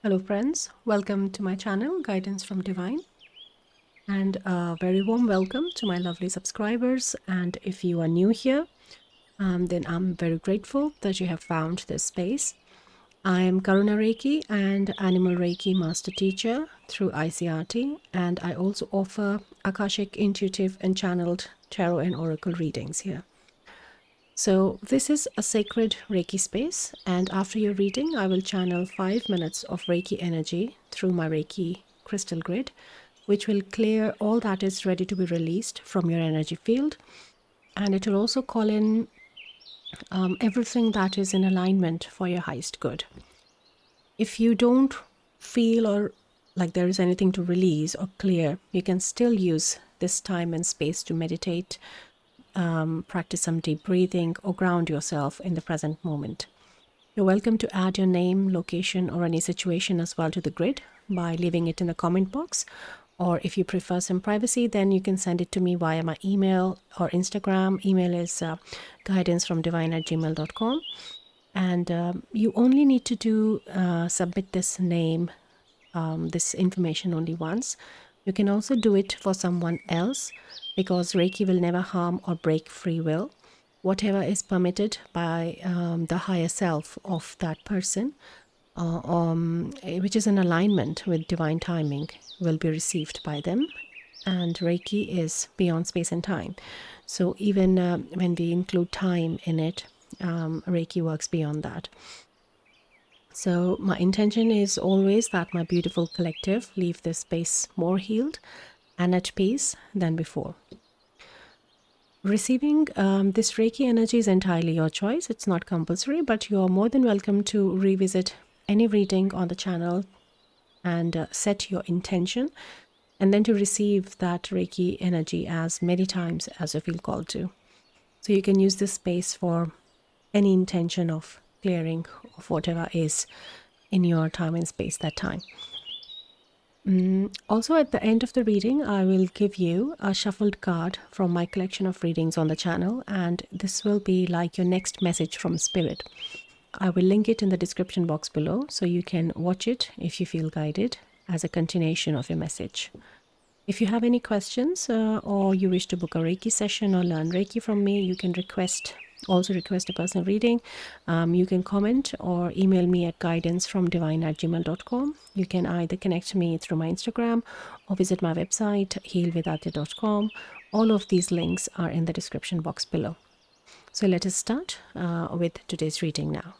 Hello friends, welcome to my channel Guidance from Divine, and a very warm welcome to my lovely subscribers. And if you are new here, then I'm very grateful that you have found this space. I am Karuna Reiki and Animal Reiki Master Teacher through ICRT, and I also offer Akashic, Intuitive and Channeled Tarot and Oracle readings here. So this is a sacred Reiki space, and after your reading, I will channel 5 minutes of Reiki energy through my Reiki crystal grid, which will clear all that is ready to be released from your energy field. And it will also call in everything that is in alignment for your highest good. If you don't feel or like there is anything to release or clear, you can still use this time and space to meditate, practice some deep breathing, or ground yourself in the present moment. You're welcome to add your name, location, or any situation as well to the grid by leaving it in the comment box. Or if you prefer some privacy, then you can send it to me via my email or Instagram. Email is guidancefromdivine@gmail.com. And you only need to submit this name, this information only once. You can also do it for someone else because Reiki will never harm or break free will. Whatever is permitted by the higher self of that person, which is in alignment with divine timing, will be received by them. And Reiki is beyond space and time. So even when we include time in it, Reiki works beyond that. So my intention is always that my beautiful collective leave this space more healed and at peace than before. Receiving this Reiki energy is entirely your choice. It's not compulsory, but you are more than welcome to revisit any reading on the channel and set your intention, and then to receive that Reiki energy as many times as you feel called to. So you can use this space for any intention of clearing of whatever is in your time and space that time. Also, at the end of the reading, I will give you a shuffled card from my collection of readings on the channel, and this will be like your next message from Spirit. I will link it in the description box below so you can watch it if you feel guided as a continuation of your message. If you have any questions or you wish to book a Reiki session or learn Reiki from me, you can also request a personal reading. You can comment or email me at guidancefromdivine@gmail.com. You can either connect to me through my Instagram or visit my website, healwithatya.com. All of these links are in the description box below. So let us start with today's reading now.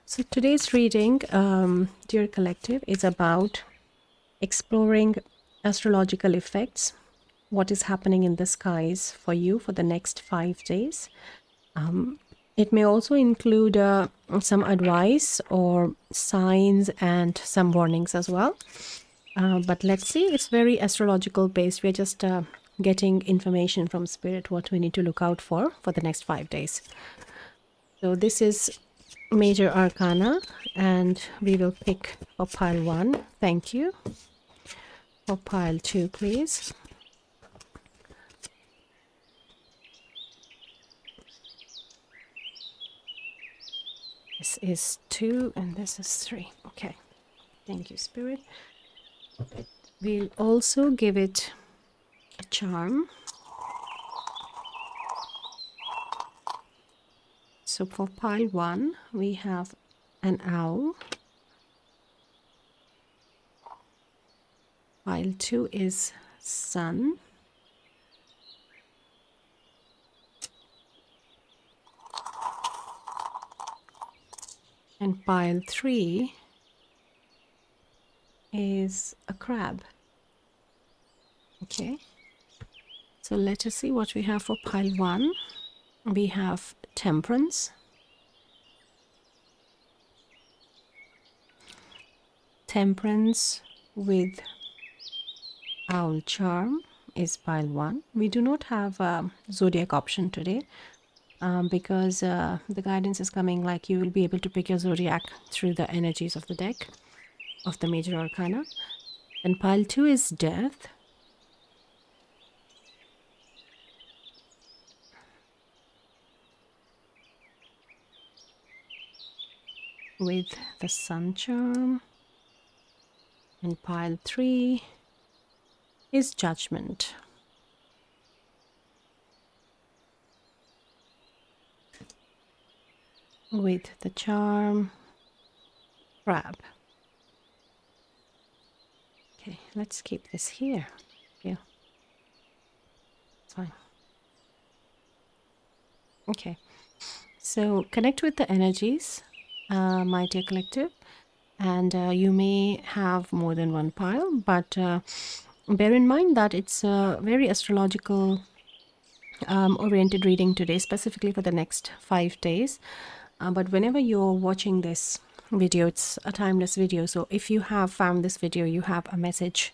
So today's reading, dear collective, is about exploring astrological effects, what is happening in the skies for you for the next 5 days. It may also include some advice or signs and some warnings as well. But let's see, it's very astrological based. We're just getting information from Spirit, what we need to look out for the next 5 days. So this is Major Arcana, and we will pick for pile 1. Thank you. For pile 2, please. This is 2 and this is 3. Okay. Thank you, Spirit. We'll also give it a charm. So for pile 1, we have an owl. Pile 2 is sun. And pile 3 is a crab. Okay. So let us see what we have for pile 1. We have temperance. Temperance with owl charm is pile 1. We do not have a zodiac option today because the guidance is coming like you will be able to pick your zodiac through the energies of the deck of the Major Arcana. And pile 2 is death. with the Sun charm. And pile 3 is Judgment. With the charm Crab. Okay, let's keep this here. Yeah, fine. Okay, so connect with the energies, my dear collective, and you may have more than one pile, but bear in mind that it's a very astrological oriented reading today, specifically for the next 5 days. But whenever you're watching this video, it's a timeless video. So if you have found this video, you have a message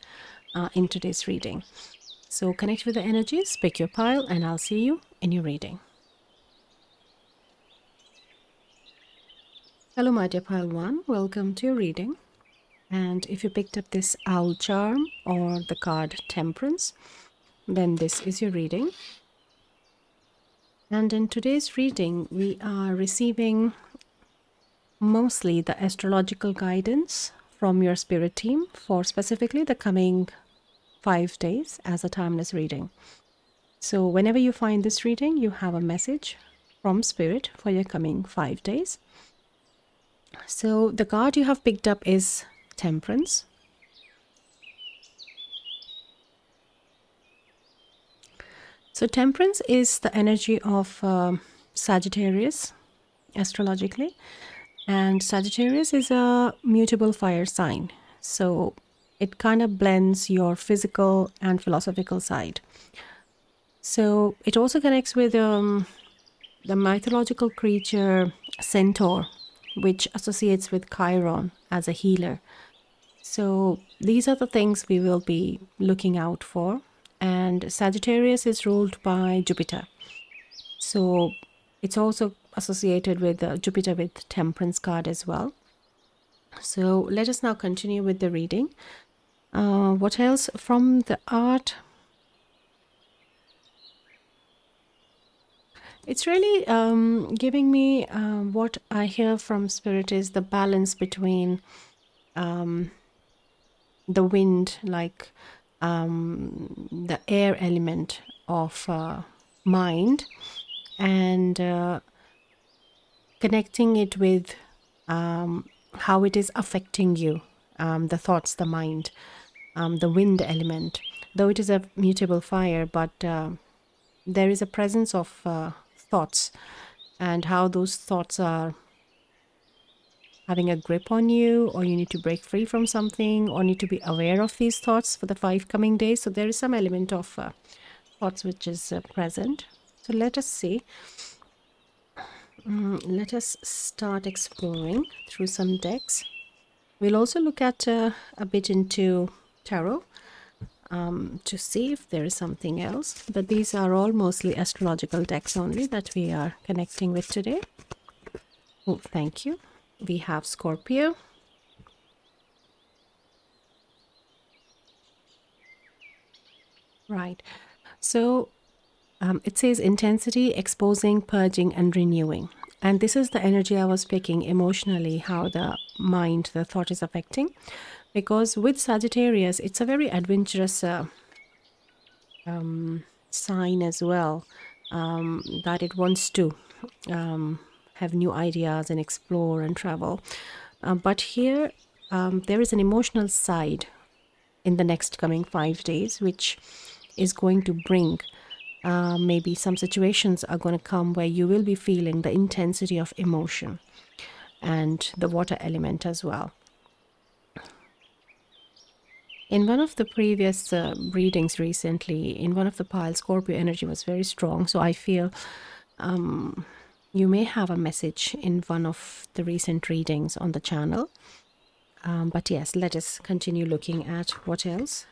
in today's reading. So connect with the energies, pick your pile, and I'll see you in your reading. Hello, my dear pile 1. Welcome to your reading. And if you picked up this owl charm or the card Temperance, then this is your reading. And in today's reading, we are receiving mostly the astrological guidance from your spirit team for specifically the coming 5 days as a timeless reading. So whenever you find this reading, you have a message from spirit for your coming 5 days. So the card you have picked up is Temperance. So Temperance is the energy of Sagittarius astrologically, and Sagittarius is a mutable fire sign. So it kind of blends your physical and philosophical side. So it also connects with the mythological creature Centaur, which associates with Chiron as a healer. So these are the things we will be looking out for. And Sagittarius is ruled by Jupiter. So it's also associated with Jupiter with Temperance card as well. So let us now continue with the reading. What else from the art? It's really giving me what I hear from spirit is the balance between the wind, like the air element of mind, and connecting it with how it is affecting you, the thoughts, the mind, the wind element. Though it is a mutable fire, but there is a presence of thoughts, and how those thoughts are having a grip on you, or you need to break free from something, or need to be aware of these thoughts for the 5 coming days. So there is some element of thoughts which is present. So let us see. Let us start exploring through some decks. We'll also look at a bit into tarot to see if there is something else. But these are all mostly astrological decks only that we are connecting with today. Oh, thank you. We have Scorpio. Right. So it says intensity, exposing, purging, and renewing. And this is the energy I was picking emotionally, how the mind, the thought is affecting. Because with Sagittarius, it's a very adventurous sign as well, that it wants to have new ideas and explore and travel. But here, there is an emotional side in the next coming 5 days, which is going to bring maybe some situations are going to come where you will be feeling the intensity of emotion and the water element as well. In one of the previous readings recently, in one of the piles, Scorpio energy was very strong. So I feel you may have a message in one of the recent readings on the channel. But yes, let us continue looking at what else.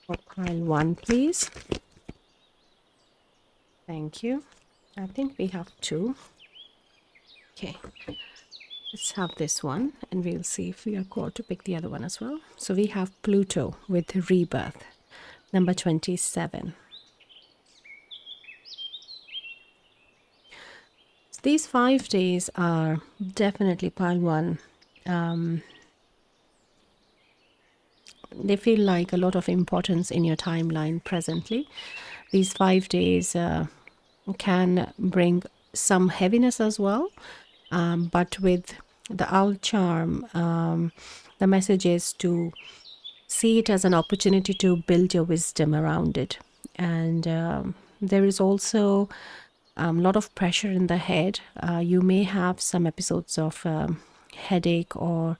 For pile 1, please. Thank you. I think we have 2. Okay, let's have this one, and we'll see if we are called to pick the other one as well. So we have Pluto with Rebirth, number 27. These 5 days are definitely pile one. They feel like a lot of importance in your timeline presently. These 5 days can bring some heaviness as well, but with the owl charm, the message is to see it as an opportunity to build your wisdom around it. And there is also a lot of pressure in the head. You may have some episodes of headache or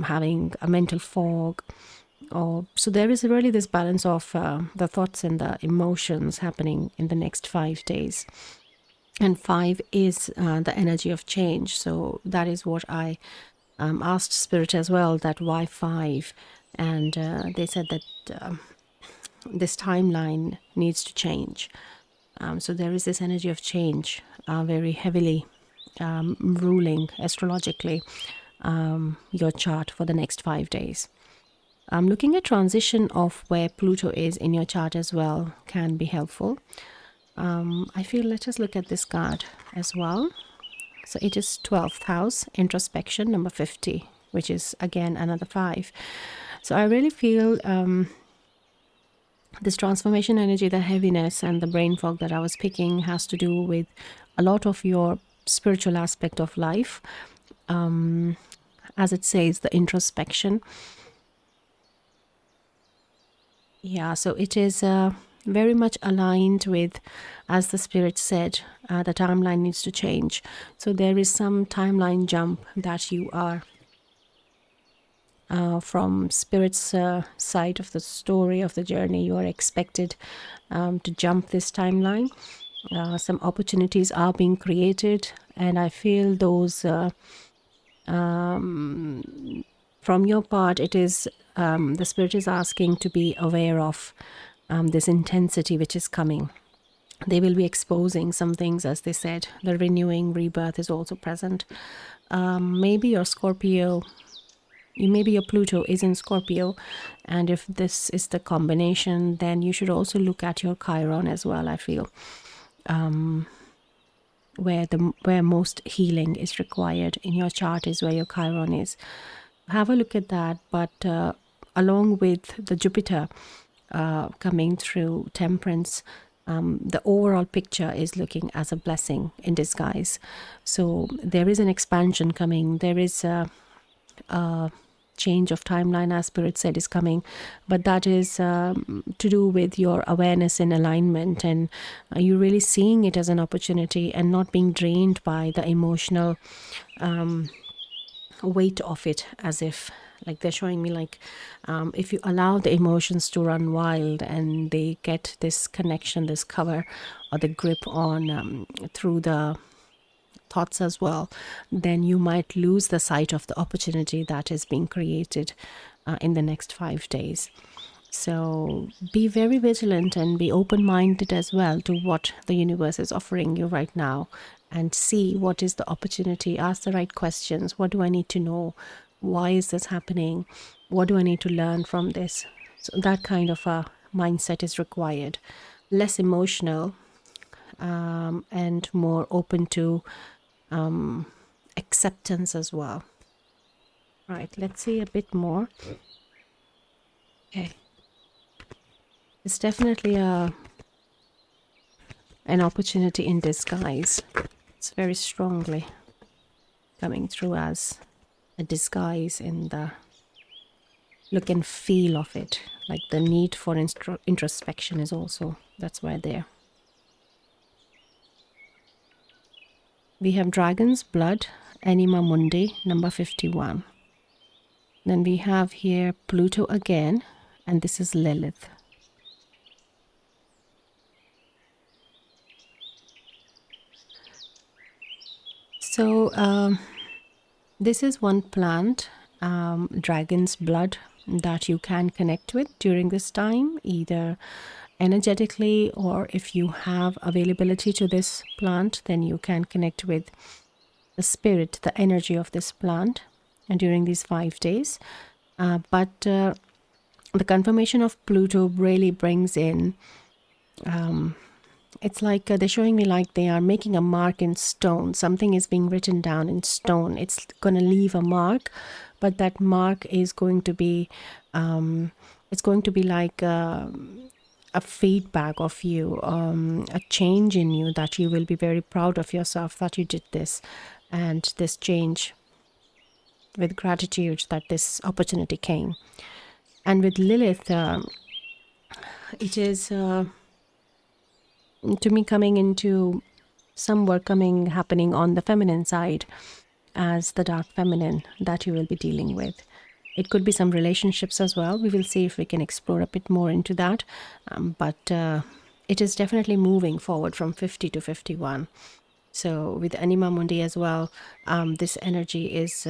having a mental fog. So there is really this balance of the thoughts and the emotions happening in the next 5 days. And 5 is the energy of change. So that is what I asked Spirit as well, that why 5? And they said that this timeline needs to change. So there is this energy of change very heavily ruling astrologically your chart for the next 5 days. Looking at transition of where Pluto is in your chart as well can be helpful. I feel let us look at this card as well. So it is 12th house, introspection, number 50, which is again another 5. So I really feel this transformation energy, the heaviness and the brain fog that I was picking has to do with a lot of your spiritual aspect of life. As it says, the introspection. Yeah, so it is very much aligned with, as the Spirit said, the timeline needs to change. So there is some timeline jump that you are from Spirit's side of the story of the journey. You are expected to jump this timeline. Some opportunities are being created, and I feel those from your part, it is the Spirit is asking to be aware of this intensity which is coming. They will be exposing some things, as they said. The renewing rebirth is also present. Maybe your Scorpio, maybe your Pluto is in Scorpio, and if this is the combination, then you should also look at your Chiron as well, I feel, where most healing is required in your chart is where your Chiron is. Have a look at that. But along with the Jupiter coming through Temperance, the overall picture is looking as a blessing in disguise. So there is an expansion coming. There is a change of timeline, as Spirit said, is coming, but that is to do with your awareness and alignment, and you really seeing it as an opportunity and not being drained by the emotional weight of it, as if like they're showing me like if you allow the emotions to run wild and they get this connection, this cover or the grip on through the thoughts as well, then you might lose the sight of the opportunity that is being created in the next 5 days. So be very vigilant and be open-minded as well to what the universe is offering you right now, and see what is the opportunity. Ask the right questions. What do I need to know? Why is this happening? What do I need to learn from this? So that kind of a mindset is required. Less emotional and more open to acceptance as well. Right, let's see a bit more. Okay. It's definitely an opportunity in disguise. It's very strongly coming through as a disguise in the look and feel of it. Like the need for introspection is also, that's why there. We have Dragon's Blood, Anima Mundi, number 51. Then we have here Pluto again, and this is Lilith. So this is one plant, Dragon's Blood, that you can connect with during this time, either energetically, or if you have availability to this plant, then you can connect with the spirit, the energy of this plant, and during these 5 days. But the confirmation of Pluto really brings in it's like they're showing me like they are making a mark in stone. Something is being written down in stone. It's going to leave a mark, but that mark is going to be, it's going to be like a feedback of you, a change in you that you will be very proud of yourself that you did this, and this change with gratitude that this opportunity came. And with Lilith, it is to me coming into some work happening on the feminine side as the dark feminine that you will be dealing with. It could be some relationships as well. We will see if we can explore a bit more into that. But it is definitely moving forward from 50 to 51. So with Anima Mundi as well, this energy is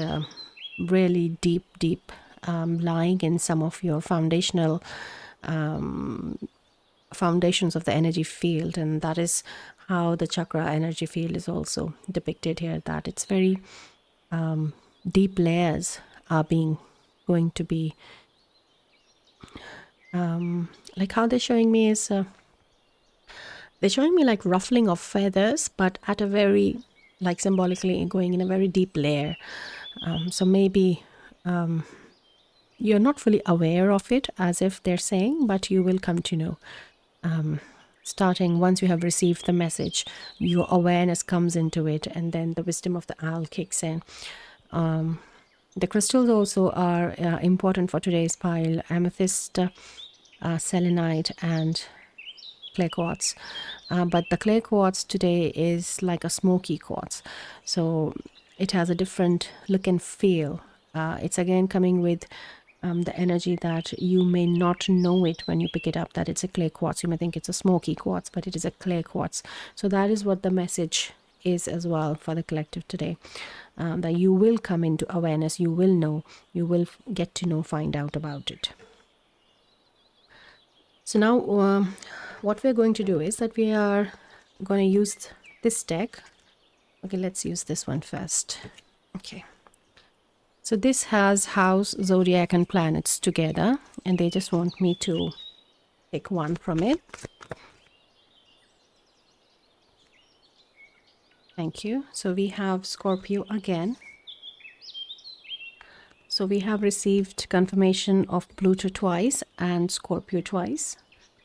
really deep lying in some of your foundational foundations of the energy field, and that is how the chakra energy field is also depicted here, that it's very deep layers are going to be like how they're showing me is they're showing me like ruffling of feathers, but at a very, like symbolically going in a very deep layer. So maybe you're not fully aware of it, as if they're saying, but you will come to know. Starting once you have received the message, your awareness comes into it, and then the wisdom of the owl kicks in. The crystals also are important for today's pile: amethyst, selenite, and clay quartz. But the clay quartz today is like a smoky quartz, so it has a different look and feel. It's again coming with the energy that you may not know it when you pick it up, that it's a clay quartz. You may think it's a smoky quartz, but it is a clay quartz. So that is what the message is as well for the collective today, that you will come into awareness, you will know, you will get to know, find out about it. So now what we're going to do is that we are going to use this deck. Okay, let's use this one first. Okay. So this has house, zodiac, and planets together, and they just want me to pick one from it. Thank you. So we have Scorpio again. So we have received confirmation of Pluto twice and Scorpio twice.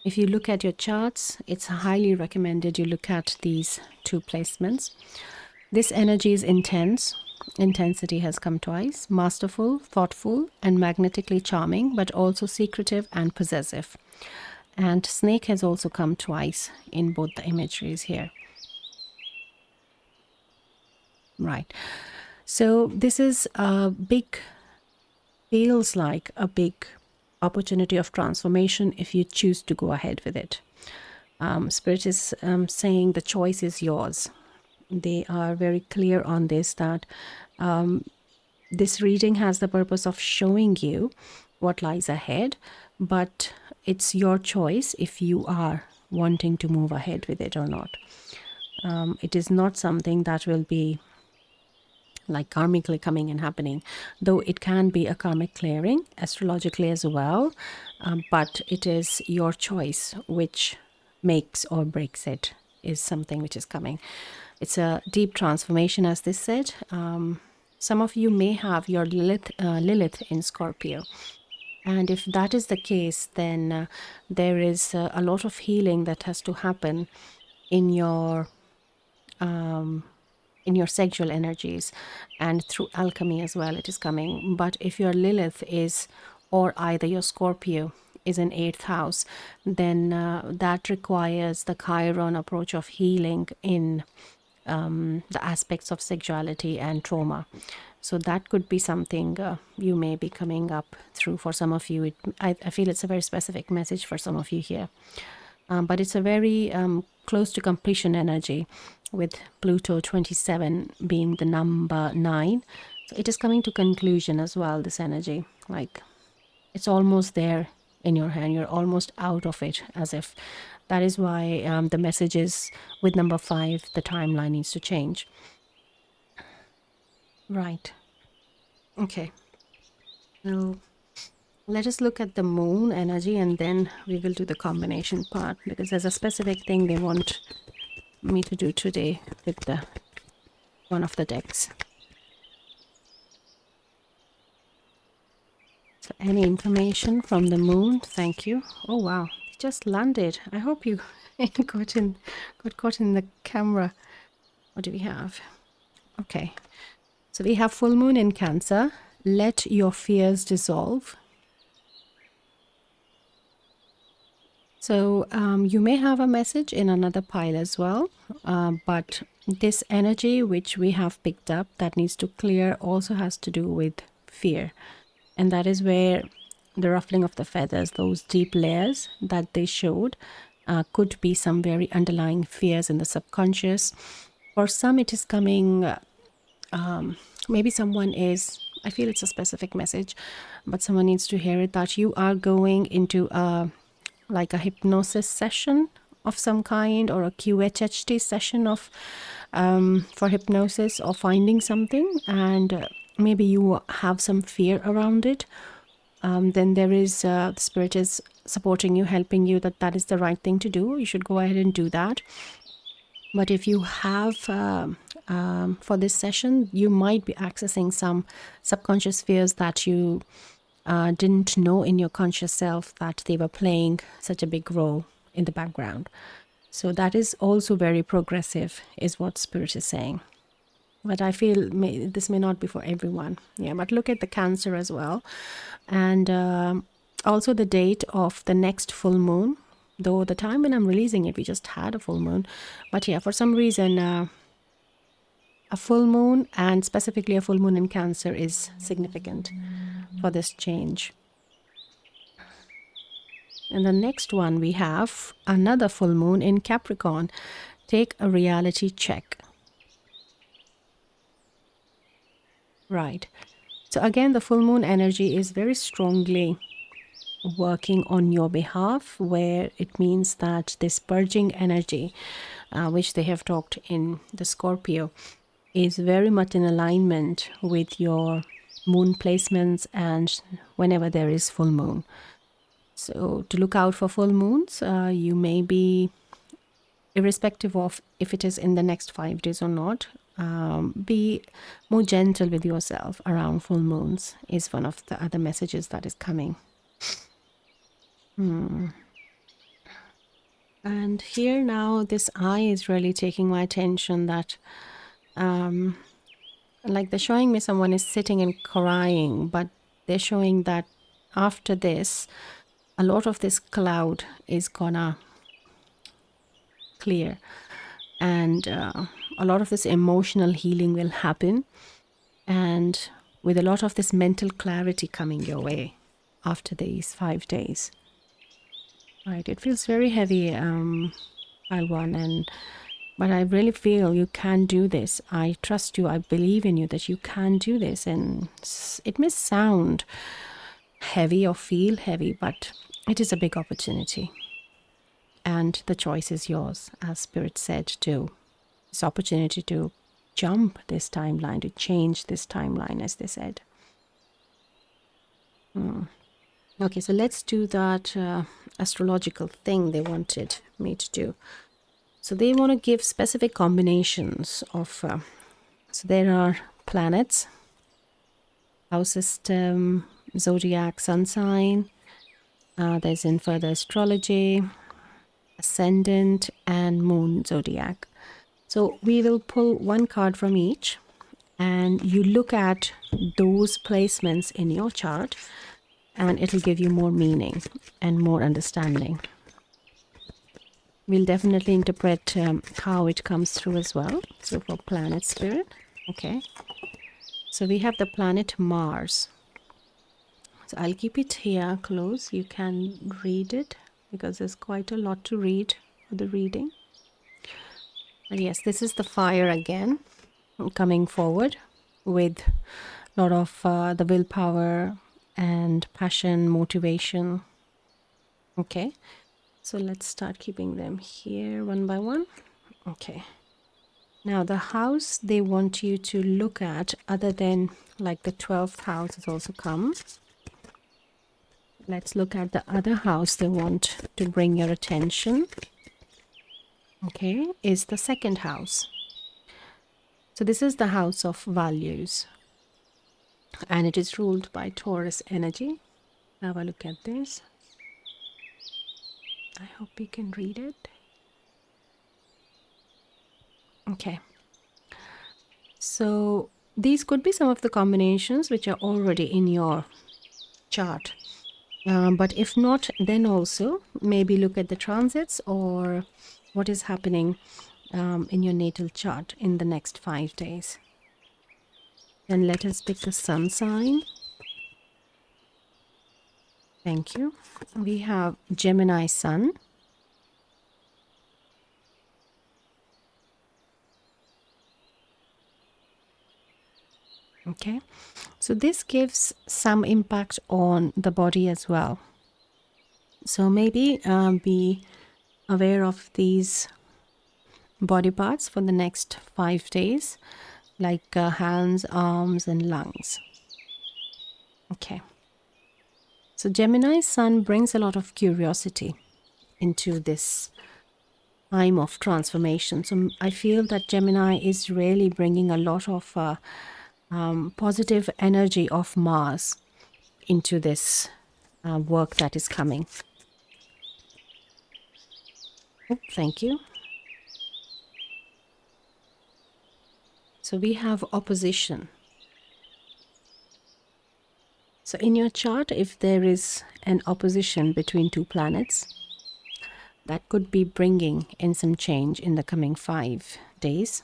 If you look at your charts, it's highly recommended you look at these two placements. This energy is intense. Intensity has come twice: masterful, thoughtful, and magnetically charming, but also secretive and possessive. And snake has also come twice in both the imageries here. Right. So this is a big, feels like a big opportunity of transformation if you choose to go ahead with it. Spirit is saying the choice is yours. They are very clear on this, that this reading has the purpose of showing you what lies ahead, but it's your choice if you are wanting to move ahead with it or not. It is not something that will be like karmically coming and happening, though it can be a karmic clearing astrologically as well, but it is your choice which makes or breaks it, is something which is coming. It's a deep transformation, as this said. Some of you may have your Lilith in Scorpio, and if that is the case, then there is a lot of healing that has to happen in your sexual energies, and through alchemy as well it is coming. But if your Lilith is, or either your Scorpio is in 8th house, then that requires the Chiron approach of healing in the aspects of sexuality and trauma. So that could be something you may be coming up through. For some of you, I feel it's a very specific message for some of you here. But it's a very close to completion energy, with Pluto 27 being the number 9. So it is coming to conclusion as well, this energy. Like it's almost there in your hand. You're almost out of it, as if. That is why the message is with number 5, the timeline needs to change. Right. Okay. So Let us look at the moon energy and then we will do the combination part, because there's a specific thing they want me to do today with the one of the decks. So any information from the moon? Thank you. Oh wow, it just landed. I hope you got caught in the camera. What do we have? Okay, so we have full moon in Cancer. Let your fears dissolve. So you may have a message in another pile as well, but this energy which we have picked up that needs to clear also has to do with fear. And that is where the ruffling of the feathers, those deep layers that they showed, could be some very underlying fears in the subconscious. For some, it is coming, maybe someone is, I feel it's a specific message, but someone needs to hear it, that you are going into like a hypnosis session of some kind, or a QHHT session of for hypnosis or finding something, and maybe you have some fear around it. Then there is the spirit is supporting you, helping you, that is the right thing to do. You should go ahead and do that. But if you have for this session, you might be accessing some subconscious fears that you didn't know in your conscious self that they were playing such a big role in the background. So that is also very progressive, is what Spirit is saying. But I feel this may not be for everyone. Yeah, but look at the Cancer as well. And also the date of the next full moon. Though the time when I'm releasing it, we just had a full moon. But yeah, for some reason, a full moon, and specifically a full moon in Cancer, is significant for this change. And the next one, we have another full moon in Capricorn. Take a reality check. Right. So again, the full moon energy is very strongly working on your behalf, where it means that this purging energy, which they have talked in the Scorpio, is very much in alignment with your moon placements and whenever there is full moon. So to look out for full moons, you may be, irrespective of if it is in the next 5 days or not, be more gentle with yourself around full moons, is one of the other messages that is coming. And here now, this eye is really taking my attention, that like they're showing me someone is sitting and crying, but they're showing that after this, a lot of this cloud is gonna clear, and a lot of this emotional healing will happen, and with a lot of this mental clarity coming your way after these 5 days. Right, it feels very heavy, Alwan, but I really feel you can do this. I trust you. I believe in you that you can do this. And it may sound heavy or feel heavy, but it is a big opportunity. And the choice is yours, as Spirit said, to this opportunity to jump this timeline, to change this timeline, as they said. Okay, so let's do that astrological thing they wanted me to do. So they want to give specific combinations of, so there are planets, house system, zodiac, sun sign, there's in further astrology, ascendant, and moon zodiac. So we will pull one card from each, and you look at those placements in your chart, and it'll give you more meaning and more understanding. We'll definitely interpret how it comes through as well. So for planet spirit, okay. So we have the planet Mars. So I'll keep it here close. You can read it because there's quite a lot to read for the reading. But yes, this is the fire again, coming forward with a lot of the willpower and passion, motivation. Okay, so let's start keeping them here one by one. Okay. Now the house they want you to look at, other than like the 12th house has also come. Let's look at the other house they want to bring your attention. Okay, is the second house. So this is the house of values, and it is ruled by Taurus energy. Have a look at this. I hope you can read it. Okay. So these could be some of the combinations which are already in your chart. But if not, then also maybe look at the transits or what is happening in your natal chart in the next 5 days. And let us pick the sun sign. Thank you. We have Gemini sun. Okay, so this gives some impact on the body as well. So maybe be aware of these body parts for the next 5 days, like hands, arms, and lungs. Okay. So Gemini sun brings a lot of curiosity into this time of transformation. So I feel that Gemini is really bringing a lot of positive energy of Mars into this work that is coming. Oh, thank you. So we have opposition. So in your chart, if there is an opposition between two planets, that could be bringing in some change in the coming 5 days.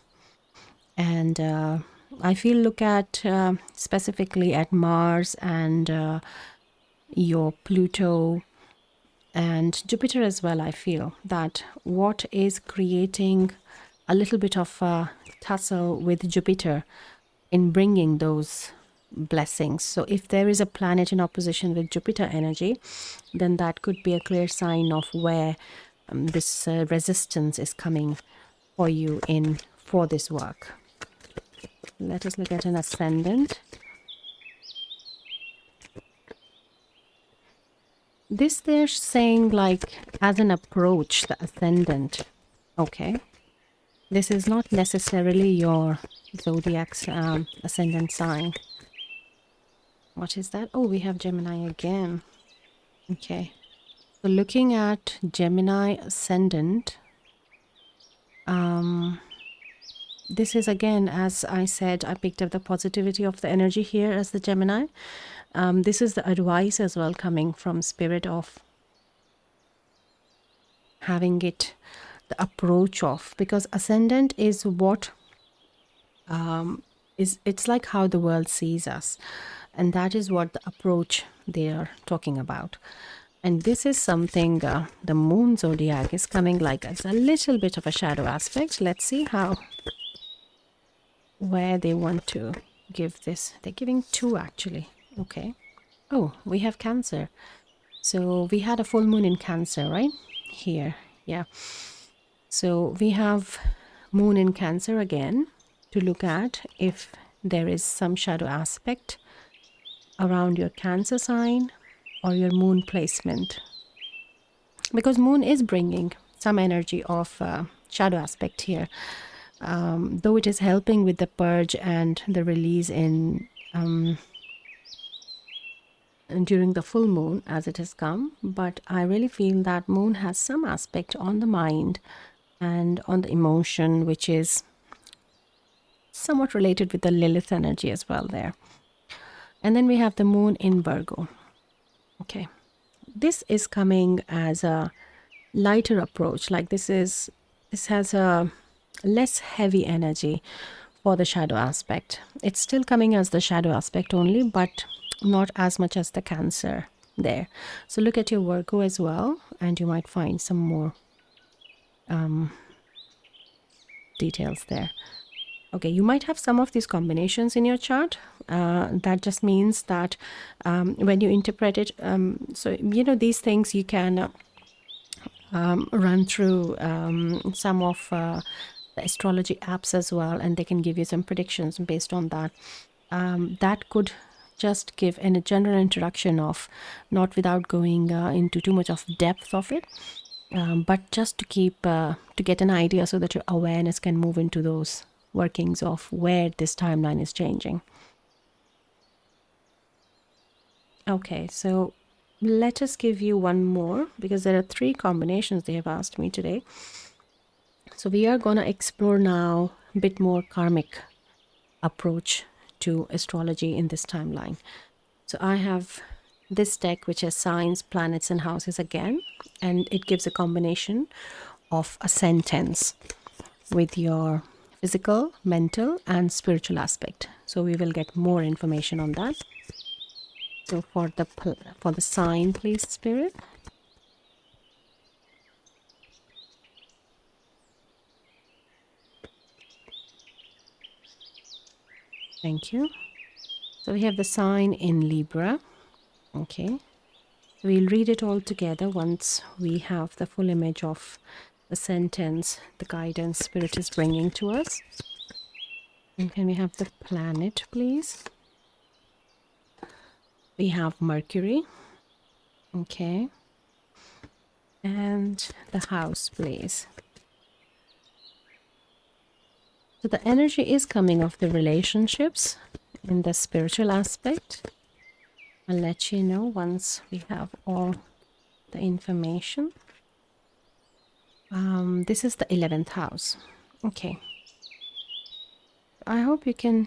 And I feel look at specifically at Mars and your Pluto and Jupiter as well. I feel that what is creating a little bit of a tussle with Jupiter in bringing those blessings. So if there is a planet in opposition with Jupiter energy, then that could be a clear sign of where this resistance is coming for you in for this work. Let us look at an ascendant. This they're saying like as an approach, the ascendant. Okay. This is not necessarily your zodiac's ascendant sign. What is that? Oh, we have Gemini again. Okay. So looking at Gemini ascendant, this is again, as I said, I picked up the positivity of the energy here as the Gemini. This is the advice as well coming from spirit of having it, the approach of, because ascendant is what it's like how the world sees us, and that is what the approach they are talking about. And this is something the moon zodiac is coming like as a little bit of a shadow aspect. Let's see how where they want to give this. They're giving 2 actually. Okay. Oh, we have Cancer. So we had a full moon in Cancer, right? Here. Yeah. So we have moon in Cancer again to look at if there is some shadow aspect around your Cancer sign or your moon placement. Because moon is bringing some energy of shadow aspect here. Though it is helping with the purge and the release in during the full moon as it has come, but I really feel that moon has some aspect on the mind and on the emotion, which is somewhat related with the Lilith energy as well there. And then we have the moon in Virgo. Okay, this is coming as a lighter approach, like this has a less heavy energy for the shadow aspect. It's still coming as the shadow aspect only, but not as much as the Cancer there. So look at your Virgo as well, and you might find some more details there. Okay, you might have some of these combinations in your chart. That just means that when you interpret it, so these things you can run through some of the astrology apps as well, and they can give you some predictions based on that. That could just give a general introduction of, not without going into too much of depth of it, but just to keep to get an idea so that your awareness can move into those workings of where this timeline is changing. Okay, so let us give you one more, because there are 3 combinations they have asked me today. So we are going to explore now a bit more karmic approach to astrology in this timeline. So I have this deck which has signs, planets and houses again, and it gives a combination of a sentence with your physical, mental and spiritual aspect. So we will get more information on that. So for the sign, please, Spirit. Thank you. So we have the sign in Libra. Okay. We'll read it all together once we have the full image of the sentence, the guidance Spirit is bringing to us. And can we have the planet, please? We have Mercury. Okay. And the house, please. So the energy is coming of the relationships in the spiritual aspect. I'll let you know once we have all the information. This is the 11th house. Okay. I hope you can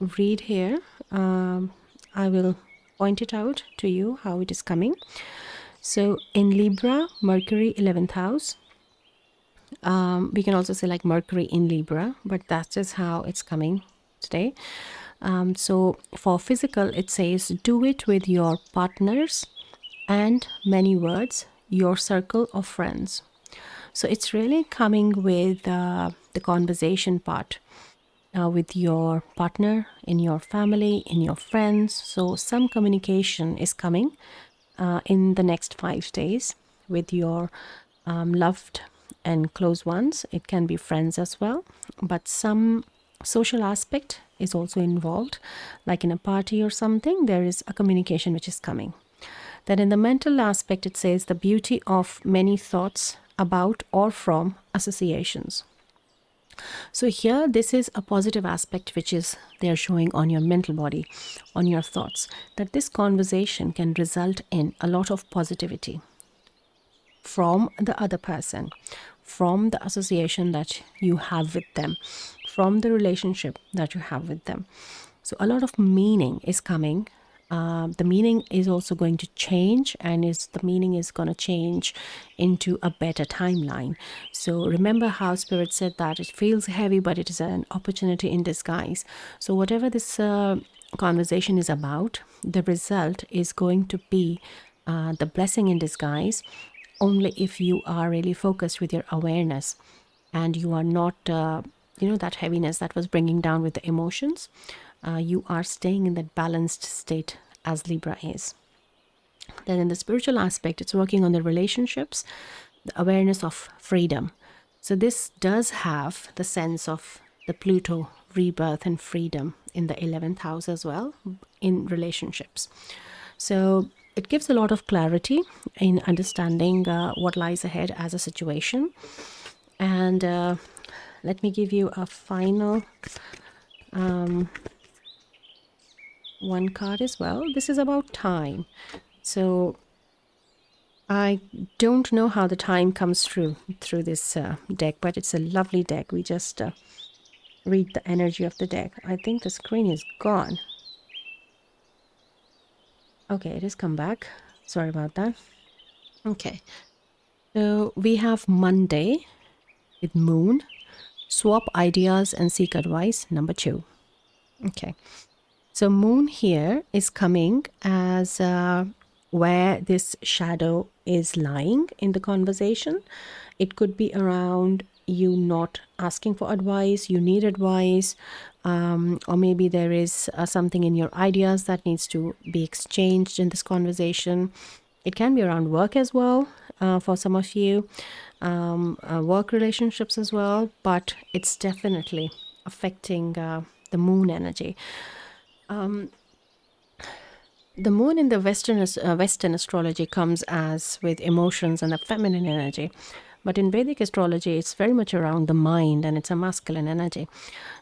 read here. I will point it out to you how it is coming. So in Libra, Mercury 11th house. We can also say like Mercury in Libra, but that's just how it's coming today. So for physical, it says do it with your partners and many words, your circle of friends. So it's really coming with the conversation part with your partner, in your family, in your friends. So some communication is coming in the next 5 days with your loved and close ones. It can be friends as well, but some social aspect is also involved, like in a party or something. There is a communication which is coming. Then in the mental aspect, it says the beauty of many thoughts about or from associations. So here, this is a positive aspect which is they're showing on your mental body, on your thoughts, that this conversation can result in a lot of positivity from the other person, from the association that you have with them, from the relationship that you have with them. So a lot of meaning is coming. The meaning is also going to change, and the meaning is going to change into a better timeline. So remember how Spirit said that it feels heavy, but it is an opportunity in disguise. So whatever this conversation is about, the result is going to be the blessing in disguise, only if you are really focused with your awareness and you are not, that heaviness that was bringing down with the emotions. You are staying in that balanced state as Libra is. Then in the spiritual aspect, it's working on the relationships, the awareness of freedom. So this does have the sense of the Pluto rebirth and freedom in the 11th house as well in relationships. So it gives a lot of clarity in understanding what lies ahead as a situation. And let me give you a final one card as well. This is about time. So I don't know how the time comes through this deck, but it's a lovely deck. We just read the energy of the deck. I think the screen is gone. Okay, it has come back. Sorry about that. Okay. So we have Monday with Moon. Swap ideas and seek advice, number 2. Okay. So Moon here is coming as where this shadow is lying in the conversation. It could be around you not asking for advice, you need advice, or maybe there is something in your ideas that needs to be exchanged in this conversation. It can be around work as well for some of you, work relationships as well, but it's definitely affecting the moon energy. the moon in the Western astrology comes as with emotions and the feminine energy. But in Vedic astrology, it's very much around the mind and it's a masculine energy.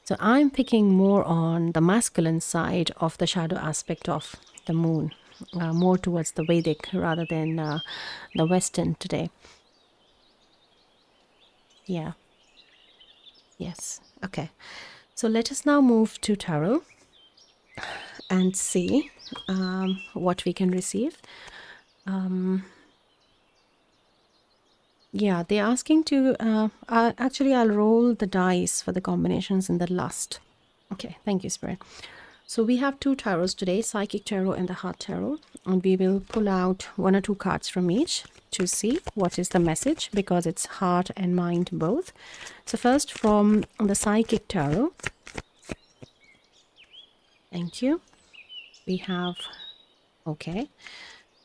So I'm picking more on the masculine side of the shadow aspect of the moon, more towards the Vedic rather than the Western today. Yeah. Yes. Okay. So let us now move to tarot and see what we can receive. Yeah, they're asking to, actually, I'll roll the dice for the combinations in the last. Okay, thank you, Spirit. So we have 2 tarots today, Psychic Tarot and the Heart Tarot. And we will pull out 1 or 2 cards from each to see what is the message, because it's heart and mind both. So first from the Psychic Tarot. Thank you. We have, okay.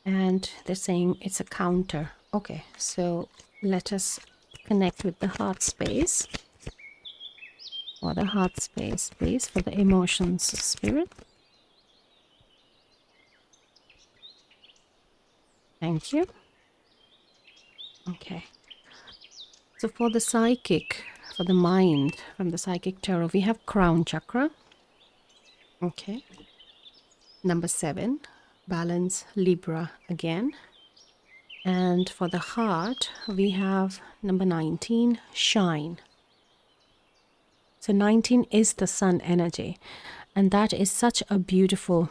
And they're saying it's a counter. Okay, so let us connect with the heart space. Or the heart space, please, for the emotions, Spirit. Thank you. Okay. So for the psychic, for the mind, from the Psychic Tarot, we have Crown Chakra. Okay. Number 7, Balance, Libra again. And for the heart, we have number 19, Shine. So 19 is the sun energy. And that is such a beautiful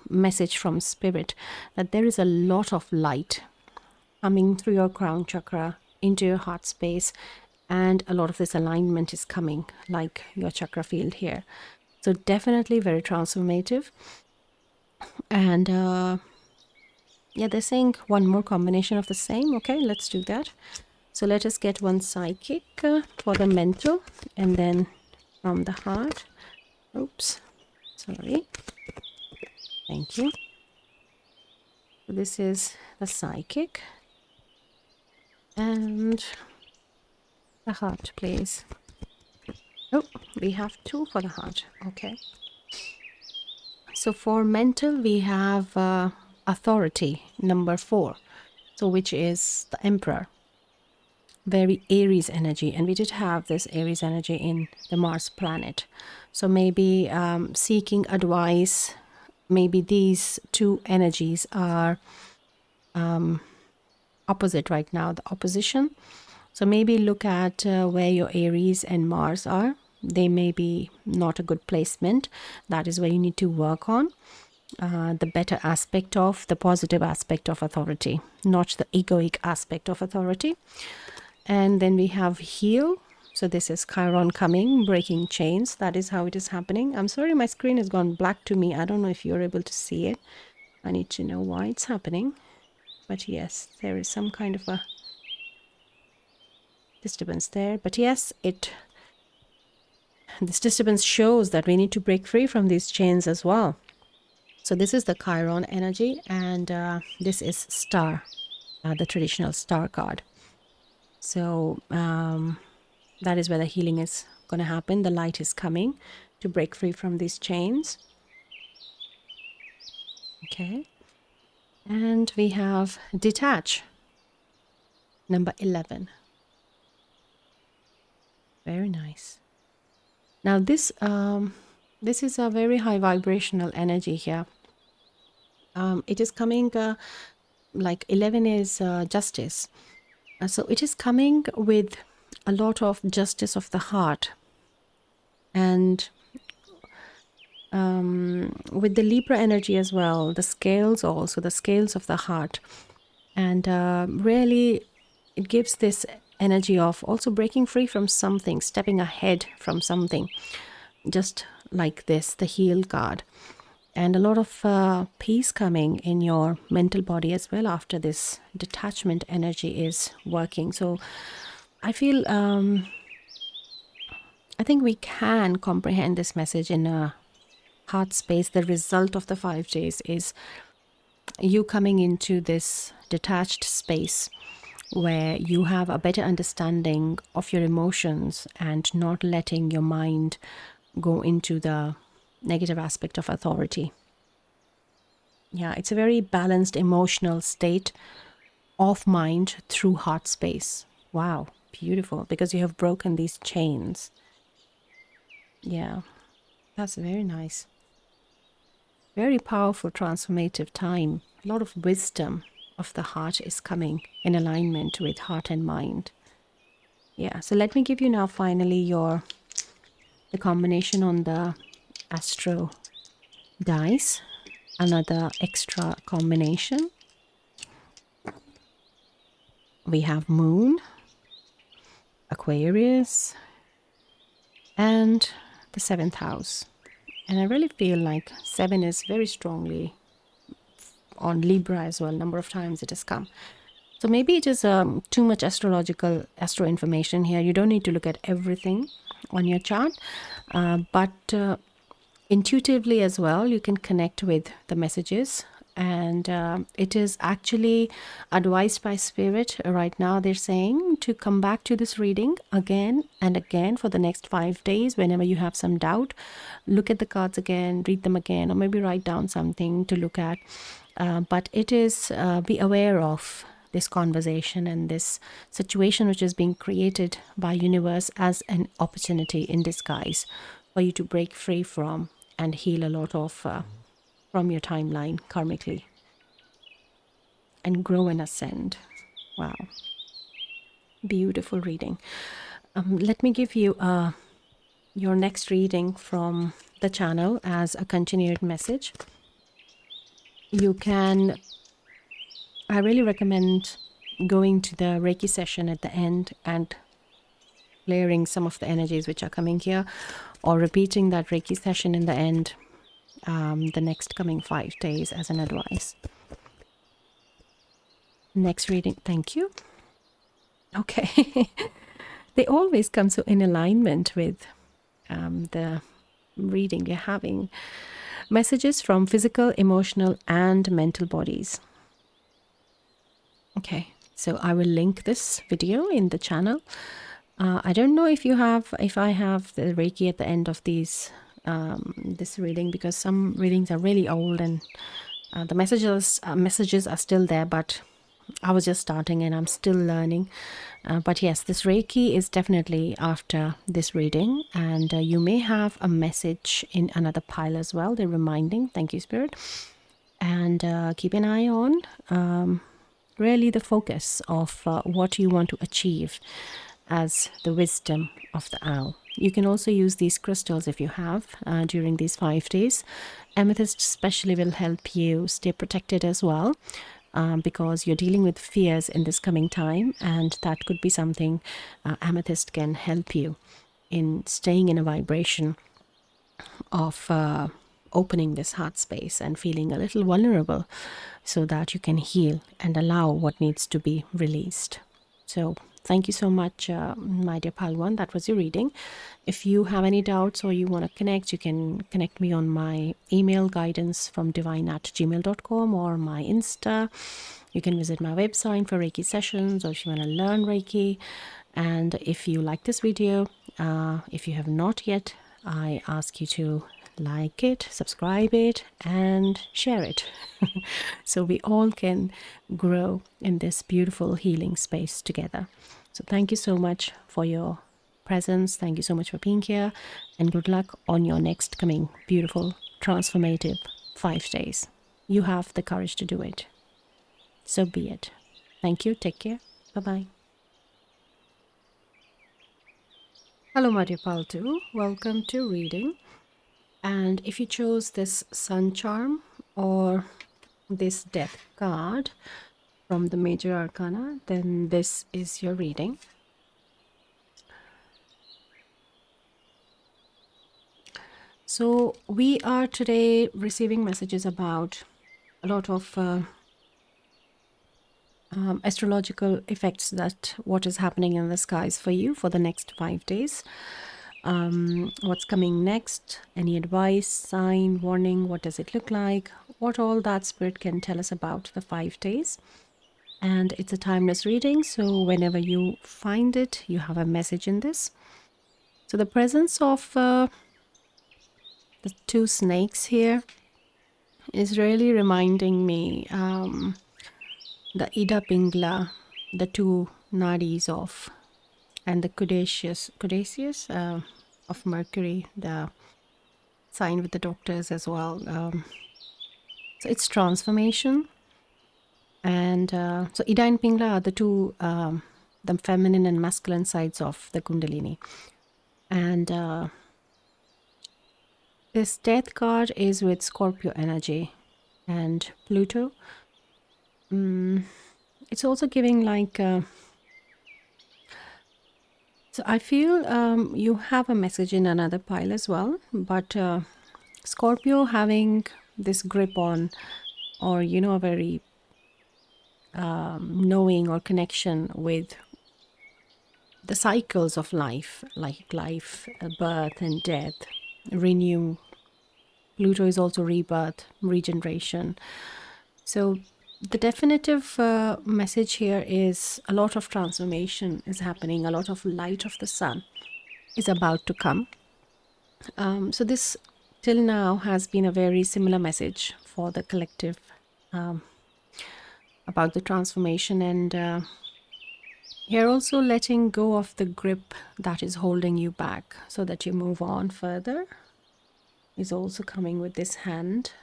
message from Spirit, that there is a lot of light coming through your crown chakra into your heart space, and a lot of this alignment is coming, like your chakra field here. So definitely very transformative. And yeah, they're saying 1 more combination of the same. Okay, let's do that. So let us get 1 psychic for the mental, and then from the heart. Oops, sorry. Thank you. So this is the psychic. And the heart, please. Oh, we have 2 for the heart. Okay. So for mental, we have authority, number 4. So which is the Emperor. Very Aries energy. And we did have this Aries energy in the Mars planet. So maybe seeking advice. Maybe these 2 energies are opposite right now, the opposition. So maybe look at where your Aries and Mars are. They may be not a good placement. That is where you need to work on the better aspect of, the positive aspect of authority, not the egoic aspect of authority. And then we have heal. So this is Chiron coming, breaking chains. That is how it is happening. I'm sorry, my screen has gone black to me. I don't know if you're able to see it. I need to know why it's happening. But yes, there is some kind of a disturbance there. But yes, this disturbance shows that we need to break free from these chains as well. So this is the Chiron energy, and this is Star, the traditional Star card. So that is where the healing is going to happen. The light is coming to break free from these chains. Okay. And we have Detach, number 11. Very nice. Now this is a very high vibrational energy here. It is coming like 11 is justice. So it is coming with a lot of justice of the heart. And with the Libra energy as well, the scales also, the scales of the heart. And really it gives this energy of also breaking free from something, stepping ahead from something, just like this, the heal card. And a lot of peace coming in your mental body as well after this detachment energy is working. So I feel, I think we can comprehend this message in a heart space. The result of the 5 days is you coming into this detached space where you have a better understanding of your emotions and not letting your mind go into the negative aspect of authority. Yeah, it's a very balanced emotional state of mind through heart space. Wow, beautiful, because you have broken these chains. Yeah, that's very nice. Very powerful, transformative time. A lot of wisdom of the heart is coming in alignment with heart and mind. Yeah, so let me give you now finally the combination on the Astro dice. Another extra combination. We have Moon, Aquarius, and the 7th house. And I really feel like 7 is very strongly on Libra as well. Number of times it has come. So maybe it is too much astrological astro information here. You don't need to look at everything on your chart, but intuitively as well, you can connect with the messages. And it is actually advised by Spirit right now. They're saying to come back to this reading again and again for the next 5 days. Whenever you have some doubt, look at the cards again, read them again, or maybe write down something to look at. But it is be aware of this conversation and this situation which is being created by universe as an opportunity in disguise for you to break free from and heal a lot of from your timeline karmically and grow and ascend. Wow, beautiful reading. Let me give you your next reading from the channel as a continued message. You can, I really recommend going to the Reiki session at the end and clearing some of the energies which are coming here, or repeating that Reiki session in the end the next coming 5 days as an advice. Next reading, thank you. Okay. They always come so in alignment with the reading you're having. Messages from physical, emotional, and mental bodies. Okay, so I will link this video in the channel. I don't know if I have the Reiki at the end of these this reading, because some readings are really old and the messages are still there, but I was just starting and I'm still learning. But yes, this Reiki is definitely after this reading, and you may have a message in another pile as well. They're reminding. Thank you, Spirit. And keep an eye on really the focus of what you want to achieve as the wisdom of the owl. You can also use these crystals if you have during these 5 days. Amethyst especially will help you stay protected as well, because you're dealing with fears in this coming time, and that could be something amethyst can help you in staying in a vibration of opening this heart space and feeling a little vulnerable, so that you can heal and allow what needs to be released. So thank you so much, my dear Palwan. That was your reading. If you have any doubts or you want to connect, you can connect me on my email, guidance@divine@gmail.com, or my Insta. You can visit my website for Reiki sessions, or if you want to learn Reiki. And if you like this video, if you have not yet, I ask you to like it, subscribe it, and share it so we all can grow in this beautiful healing space together. So thank you so much for your presence. Thank you so much for being here, and good luck on your next coming beautiful transformative 5 days. You have the courage to do it. So be it. Thank you. Take care. Bye-bye. Hello, my dear Paltu. Welcome to reading. And if you chose this Sun Charm or this Death card from the Major Arcana, then this is your reading. So we are today receiving messages about a lot of astrological effects, that what is happening in the skies for you for the next 5 days. What's coming next, any advice, sign, warning, what does it look like, what all that Spirit can tell us about the 5 days. And it's a timeless reading, so whenever you find it, you have a message in this. So the presence of the 2 snakes here is really reminding me the Ida Pingla, the two nadis of, and the Caduceus of Mercury, the sign with the doctors as well. So it's transformation. And so Ida and Pingla are the two, the feminine and masculine sides of the Kundalini. And this death card is with Scorpio energy and Pluto. It's also giving like, so I feel you have a message in another pile as well, but Scorpio having this grip on, or, you know, a very knowing or connection with the cycles of life, like life, birth and death, renew. Pluto is also rebirth, regeneration. So the definitive message here is a lot of transformation is happening, a lot of light of the sun is about to come. So this till now has been a very similar message for the collective about the transformation, and you're also letting go of the grip that is holding you back so that you move on further, is also coming with this hand.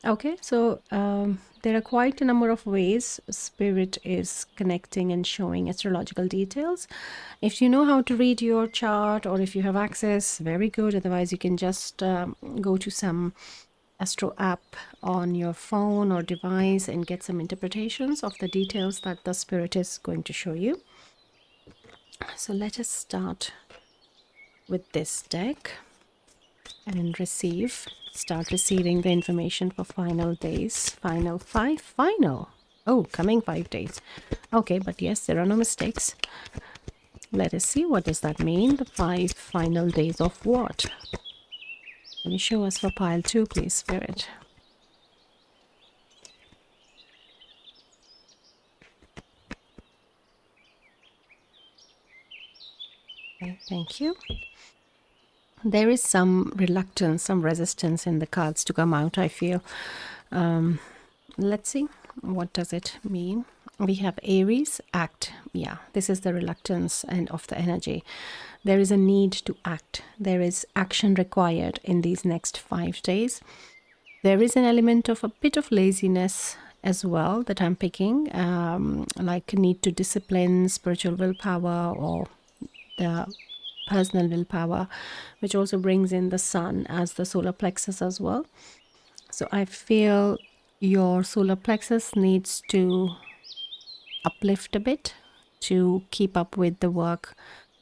Okay, so there are quite a number of ways Spirit is connecting and showing astrological details. If you know how to read your chart, or if you have access, very good. Otherwise, you can just go to some Astro app on your phone or device and get some interpretations of the details that the Spirit is going to show you. So let us start with this deck and start receiving the information for final days. Final. Oh, coming 5 days. Okay, but yes, there are no mistakes. Let us see, what does that mean? The 5 final days of what? Can you show us for pile 2, please, Spirit? Okay, thank you. There is some reluctance, some resistance in the cards to come out, I feel. Let's see, what does it mean? We have Aries, act. Yeah, this is the reluctance and of the energy. There is a need to act. There is action required in these next 5 days. There is an element of a bit of laziness as well that I'm picking, like need to discipline, spiritual willpower, or the personal willpower, which also brings in the sun as the solar plexus as well. So I feel your solar plexus needs to uplift a bit to keep up with the work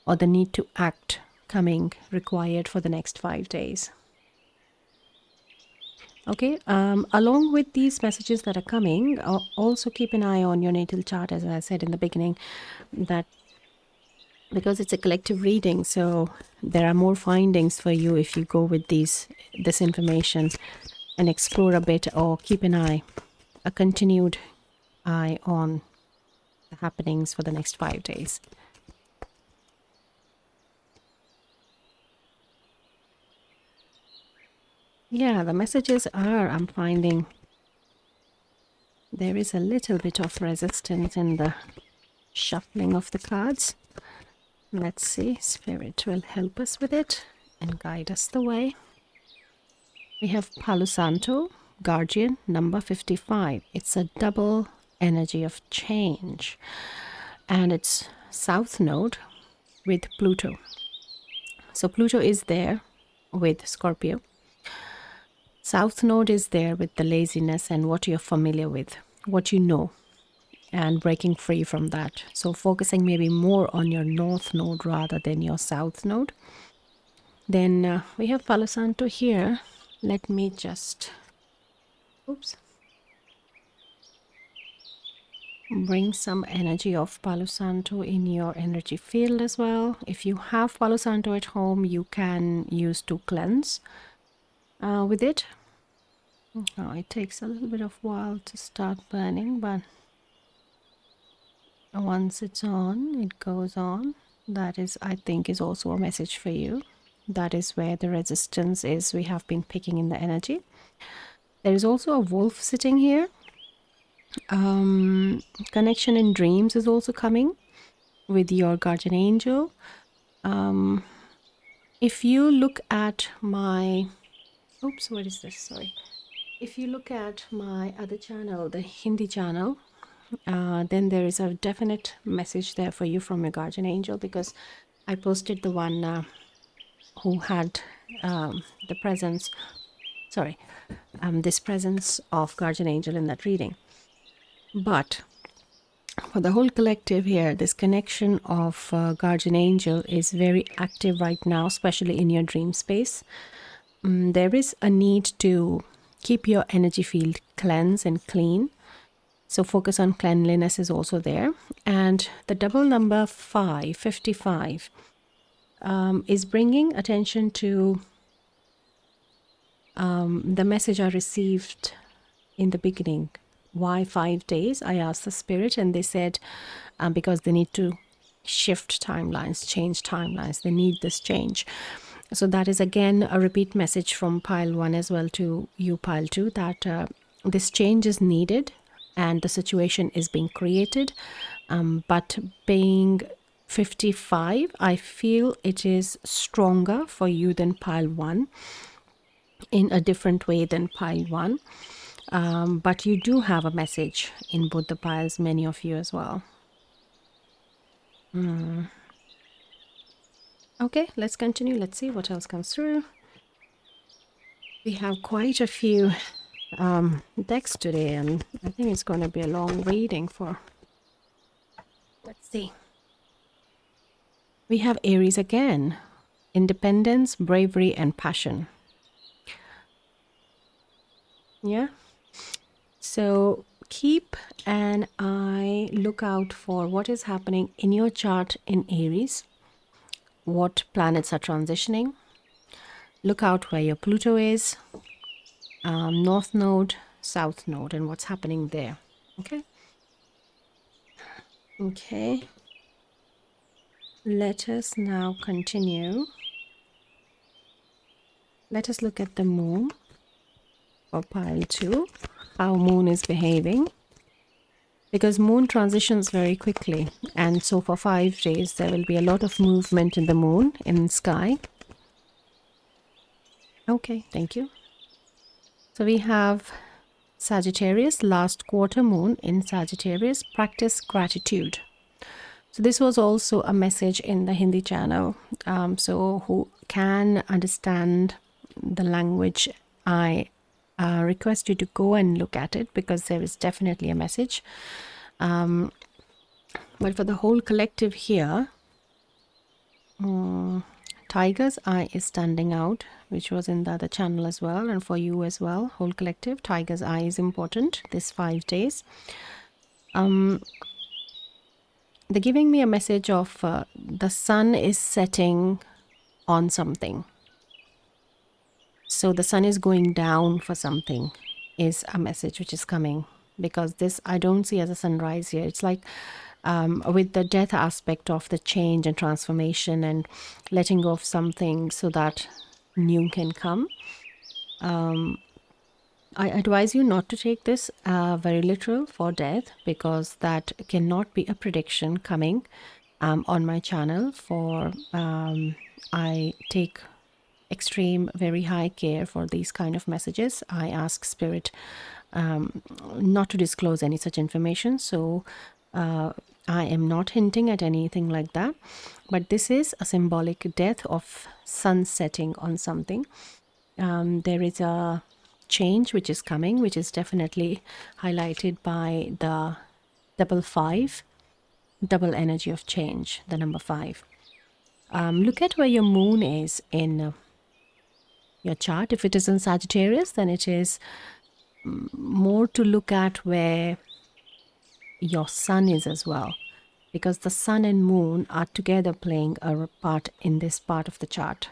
or the need to act coming required for the next 5 days. Okay, along with these messages that are coming, also keep an eye on your natal chart, as I said in the beginning, that because it's a collective reading, so there are more findings for you if you go with this information and explore a bit, or keep a continued eye on the happenings for the next 5 days. Yeah, the messages are, I'm finding there is a little bit of resistance in the shuffling of the cards. Let's see, Spirit will help us with it and guide us the way. We have Palo Santo, Guardian, number 55. It's a double energy of change. And it's South Node with Pluto. So Pluto is there with Scorpio. South Node is there with the laziness and what you're familiar with, what you know, and breaking free from that. So focusing maybe more on your North Node rather than your South Node. Then we have Palo Santo here. Let me just, bring some energy of Palo Santo in your energy field as well. If you have Palo Santo at home, you can use to cleanse with it. Oh, it takes a little bit of while to start burning, but once it's on, it goes on. That is, I think, is also a message for you. That is where the resistance is. We have been picking in the energy. There is also a wolf sitting here. Connection in dreams is also coming with your guardian angel. If you look at my, oops, what is this? Sorry. If you look at my other channel, the Hindi channel, then there is a definite message there for you from your guardian angel, because I posted the one who had the presence, sorry, this presence of guardian angel in that reading. But for the whole collective here, this connection of guardian angel is very active right now, especially in your dream space. There is a need to keep your energy field cleansed and clean. So focus on cleanliness is also there. And the double number 55, is bringing attention to the message I received in the beginning. Why 5 days? I asked the spirit, and they said because they need to shift timelines, change timelines. They need this change. So that is again a repeat message from pile 1 as well to you, pile 2, that this change is needed and the situation is being created. But being 55, I feel it is stronger for you than pile 1 in a different way than pile 1. But you do have a message in both the piles, many of you as well. Okay, let's continue. Let's see what else comes through. We have quite a few decks today, and I think it's going to be a long reading for... Let's see. We have Aries again. Independence, bravery, and passion. Yeah. So keep an eye, look out for what is happening in your chart in Aries. What planets are transitioning. Look out where your Pluto is, North Node, South Node, and what's happening there. Okay. Okay. Let us now continue. Let us look at the moon for pile 2, how moon is behaving. Because moon transitions very quickly, and so for 5 days there will be a lot of movement in the moon in the sky. Okay, thank you. So we have Sagittarius, last quarter moon in Sagittarius, practice gratitude. So this was also a message in the Hindi channel. So who can understand the language, I request you to go and look at it, because there is definitely a message. But for the whole collective here, Tiger's Eye is standing out, which was in the other channel as well, and for you as well, whole collective. Tiger's Eye is important this 5 days. They're giving me a message of the sun is setting on something. So the sun is going down for something is a message which is coming, because this I don't see as a sunrise here. It's like with the death aspect of the change and transformation and letting go of something so that new can come. I advise you not to take this very literal for death, because that cannot be a prediction coming on my channel. For I take extreme, very high care for these kind of messages. I ask spirit not to disclose any such information. So I am not hinting at anything like that. But this is a symbolic death of sun setting on something. There is a change which is coming, which is definitely highlighted by the double 5, double energy of change, the number 5. Look at where your moon is in your chart. If it is in Sagittarius, then it is more to look at where your sun is as well, because the sun and moon are together playing a part in this part of the chart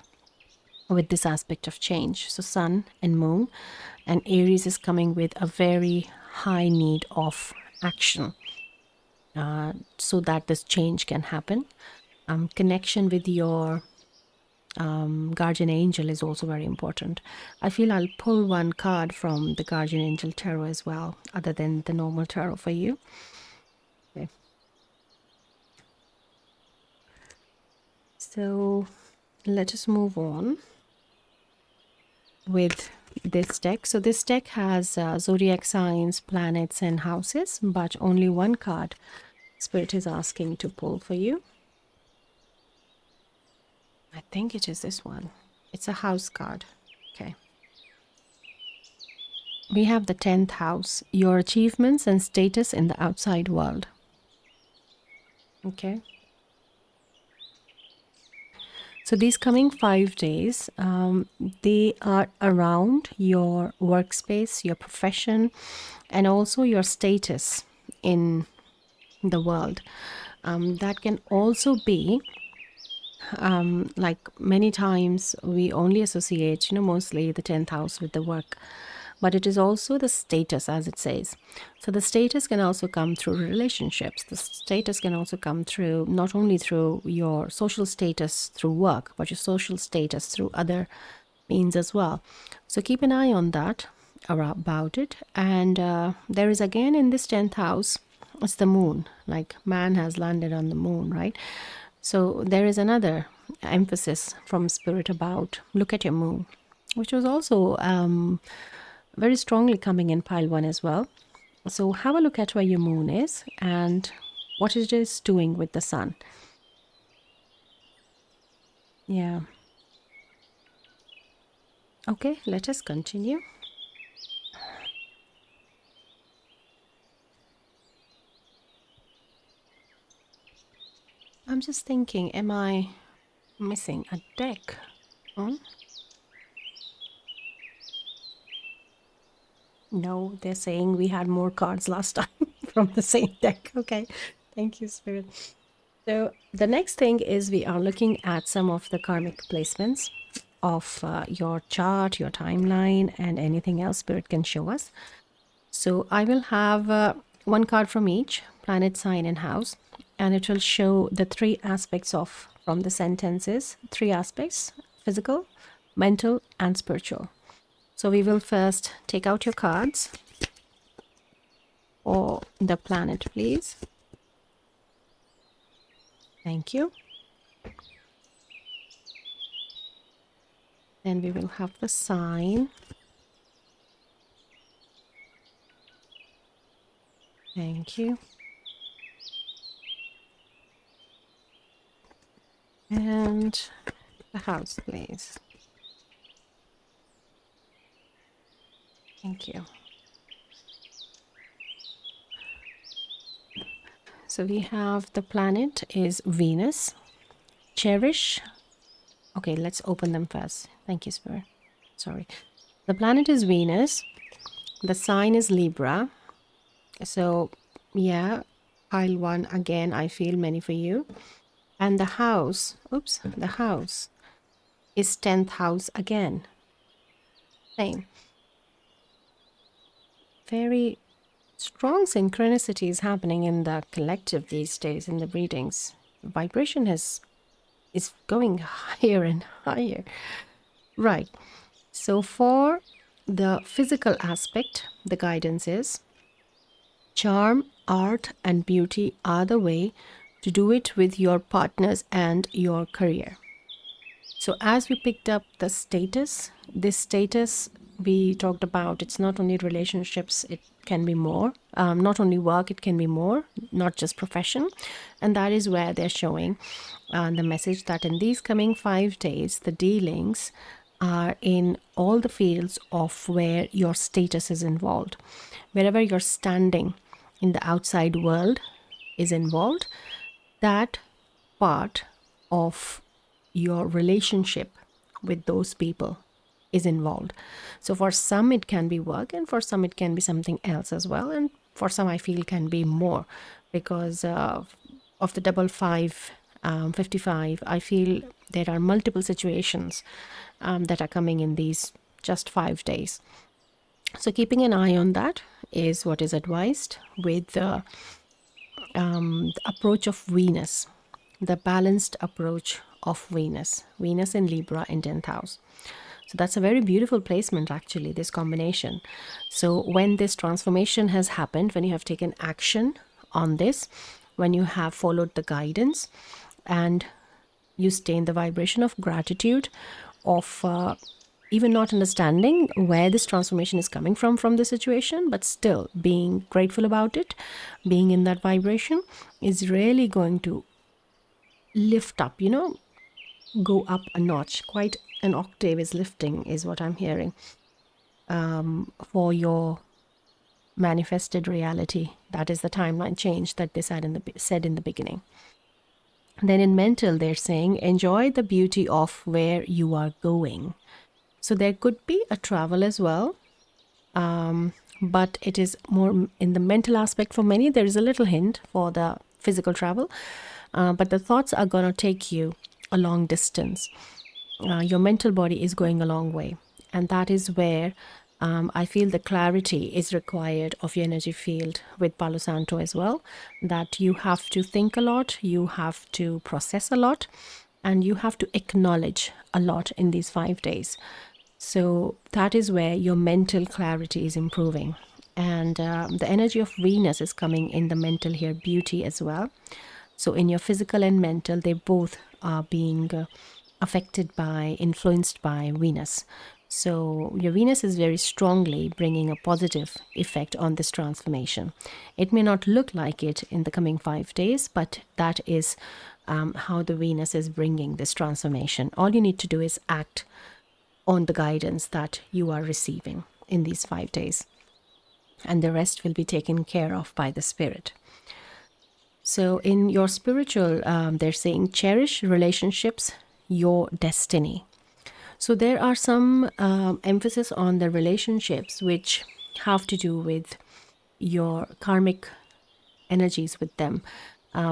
with this aspect of change. So sun and moon, and Aries is coming with a very high need of action so that this change can happen. Connection with your Guardian angel is also very important. I feel I'll pull one card from the Guardian Angel Tarot as well, other than the normal tarot for you. Okay. So let us move on with this deck. So this deck has zodiac signs, planets, and houses, but only one card Spirit is asking to pull for you. I think it is this one. It's a house card. Okay. We have the 10th house, your achievements and status in the outside world. Okay. So these coming 5 days, they are around your workspace, your profession, and also your status in the world. That can also be like many times we only associate, mostly the 10th house with the work, but it is also the status, as it says. So the status can also come through relationships. The status can also come through not only through your social status through work, but your social status through other means as well. So keep an eye on that, about it. And there is again in this 10th house, it's the moon, like man has landed on the moon, right? So there is another emphasis from Spirit about look at your moon, which was also very strongly coming in pile 1 as well. So have a look at where your moon is and what it is doing with the sun. Yeah. Okay, let us continue. I'm just thinking, am I missing a deck? No, they're saying we had more cards last time from the same deck. Okay, thank you, Spirit. So the next thing is we are looking at some of the karmic placements of your chart, your timeline, and anything else Spirit can show us. So I will have one card from each planet, sign, and house, and it will show the 3 aspects of from the sentences, 3 aspects: physical, mental, and spiritual. So we will first take out your cards for the planet, please. Thank you. Then we will have the sign. Thank you. And the house, please. Thank you. So we have the planet is Venus. Cherish. Okay, let's open them first. Thank you, Spirit. Sorry. The planet is Venus. The sign is Libra. So, yeah, pile 1 again, I feel many for you. And the house, the house is 10th house again. Same. Very strong synchronicities happening in the collective these days in the readings. Vibration is going higher and higher. Right. So for the physical aspect, the guidance is charm, art, and beauty are the way to do it with your partners and your career. So as we picked up the status, this status we talked about, it's not only relationships, it can be more. Not only work, it can be more, not just profession. And that is where they're showing the message that in these coming 5 days, the dealings are in all the fields of where your status is involved. Wherever you're standing in the outside world is involved, that part of your relationship with those people is involved. So for some it can be work, and for some it can be something else as well, and for some I feel can be more because of the 55 55. I feel there are multiple situations that are coming in these just 5 days. So keeping an eye on that is what is advised with the approach of Venus, the balanced approach of Venus. Venus in Libra in 10th house. So that's a very beautiful placement, actually, this combination. So when this transformation has happened, when you have taken action on this, when you have followed the guidance, and you stay in the vibration of gratitude, of even not understanding where this transformation is coming from the situation, but still being grateful about it, being in that vibration, is really going to lift up, go up a notch. Quite an octave is lifting, is what I'm hearing, for your manifested reality. That is the timeline change that they said in the beginning. Then in mental, they're saying, enjoy the beauty of where you are going. So there could be a travel as well, but it is more in the mental aspect for many. There is a little hint for the physical travel, but the thoughts are going to take you a long distance. Your mental body is going a long way, and that is where I feel the clarity is required of your energy field with Palo Santo as well, that you have to think a lot, you have to process a lot, and you have to acknowledge a lot in these 5 days. So that is where your mental clarity is improving. And the energy of Venus is coming in the mental here, beauty as well. So in your physical and mental, they both are being affected by, influenced by Venus. So your Venus is very strongly bringing a positive effect on this transformation. It may not look like it in the coming 5 days, but that is how the Venus is bringing this transformation. All you need to do is act on the guidance that you are receiving in these 5 days, and the rest will be taken care of by the spirit. So in your spiritual, they're saying cherish relationships, your destiny. So there are some emphasis on the relationships which have to do with your karmic energies with them,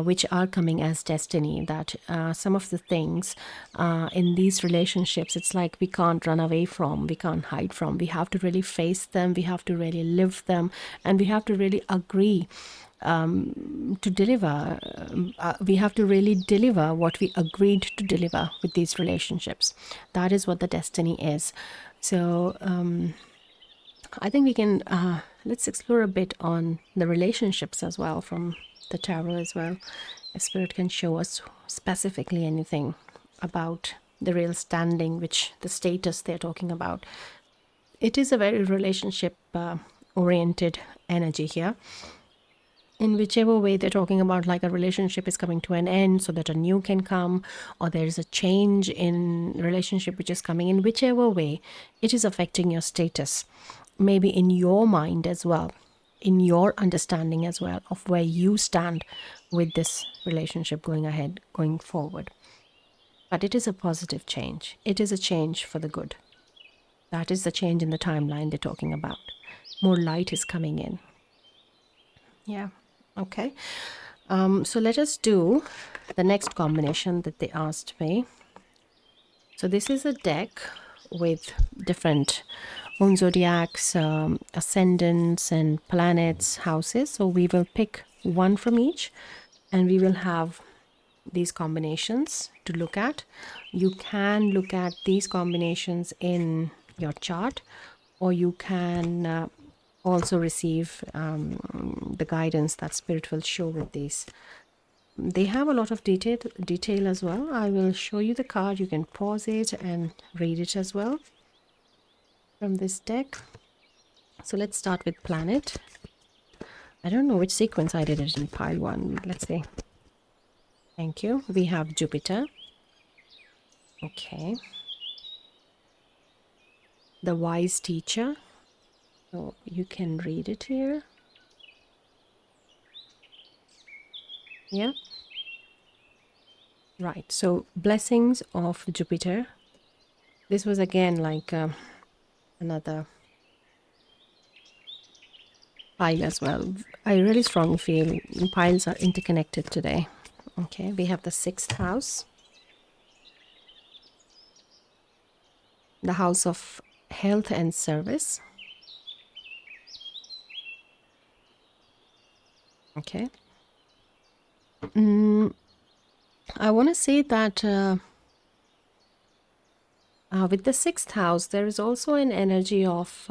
which are coming as destiny. That some of the things in these relationships, it's like we can't run away from, we can't hide from. We have to really face them, we have to really live them, and we have to really agree to deliver. We have to really deliver what we agreed to deliver with these relationships. That is what the destiny is. So I think we can let's explore a bit on the relationships as well from the tarot as well. If spirit can show us specifically anything about the real standing, which the status they're talking about. It is a very relationship oriented energy here. In whichever way they're talking about, like a relationship is coming to an end so that a new can come, or there is a change in relationship which is coming, in whichever way it is affecting your status, maybe in your mind as well, in your understanding as well of where you stand with this relationship going ahead, going forward. But it is a positive change. It is a change for the good. That is the change in the timeline they're talking about. More light is coming in. Yeah. Okay. So let us do the next combination that they asked me. So this is a deck with different own zodiacs, ascendants, and planets, houses. So we will pick one from each, and we will have these combinations to look at. You can look at these combinations in your chart, or you can also receive the guidance that spirit will show with these. They have a lot of detail as well. I will show you the card. You can pause it and read it as well from this deck. So let's start with planet. I don't know which sequence I did it in pile one. Let's see. Thank you. We have Jupiter. Okay. The wise teacher. So you can read it here. Yeah. Right. So blessings of Jupiter. This was again like another pile as well. I really strongly feel piles are interconnected today. Okay. We have the 6th house. The house of health and service. Okay. I want to say that With the sixth house, there is also an energy of,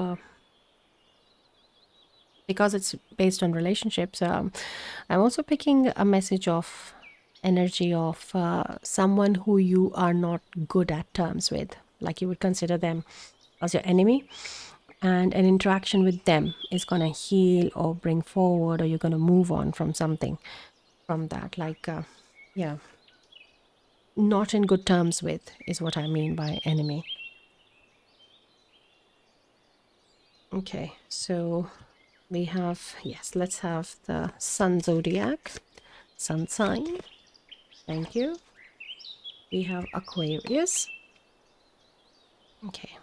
because it's based on relationships, I'm also picking a message of energy of someone who you are not good at terms with, like you would consider them as your enemy. And an interaction with them is going to heal or bring forward, or you're going to move on from something from that. Like, yeah, not in good terms with is what I mean by enemy. Okay, so we have, yes, let's have the sun zodiac, sun sign. Thank you. We have Aquarius. Okay.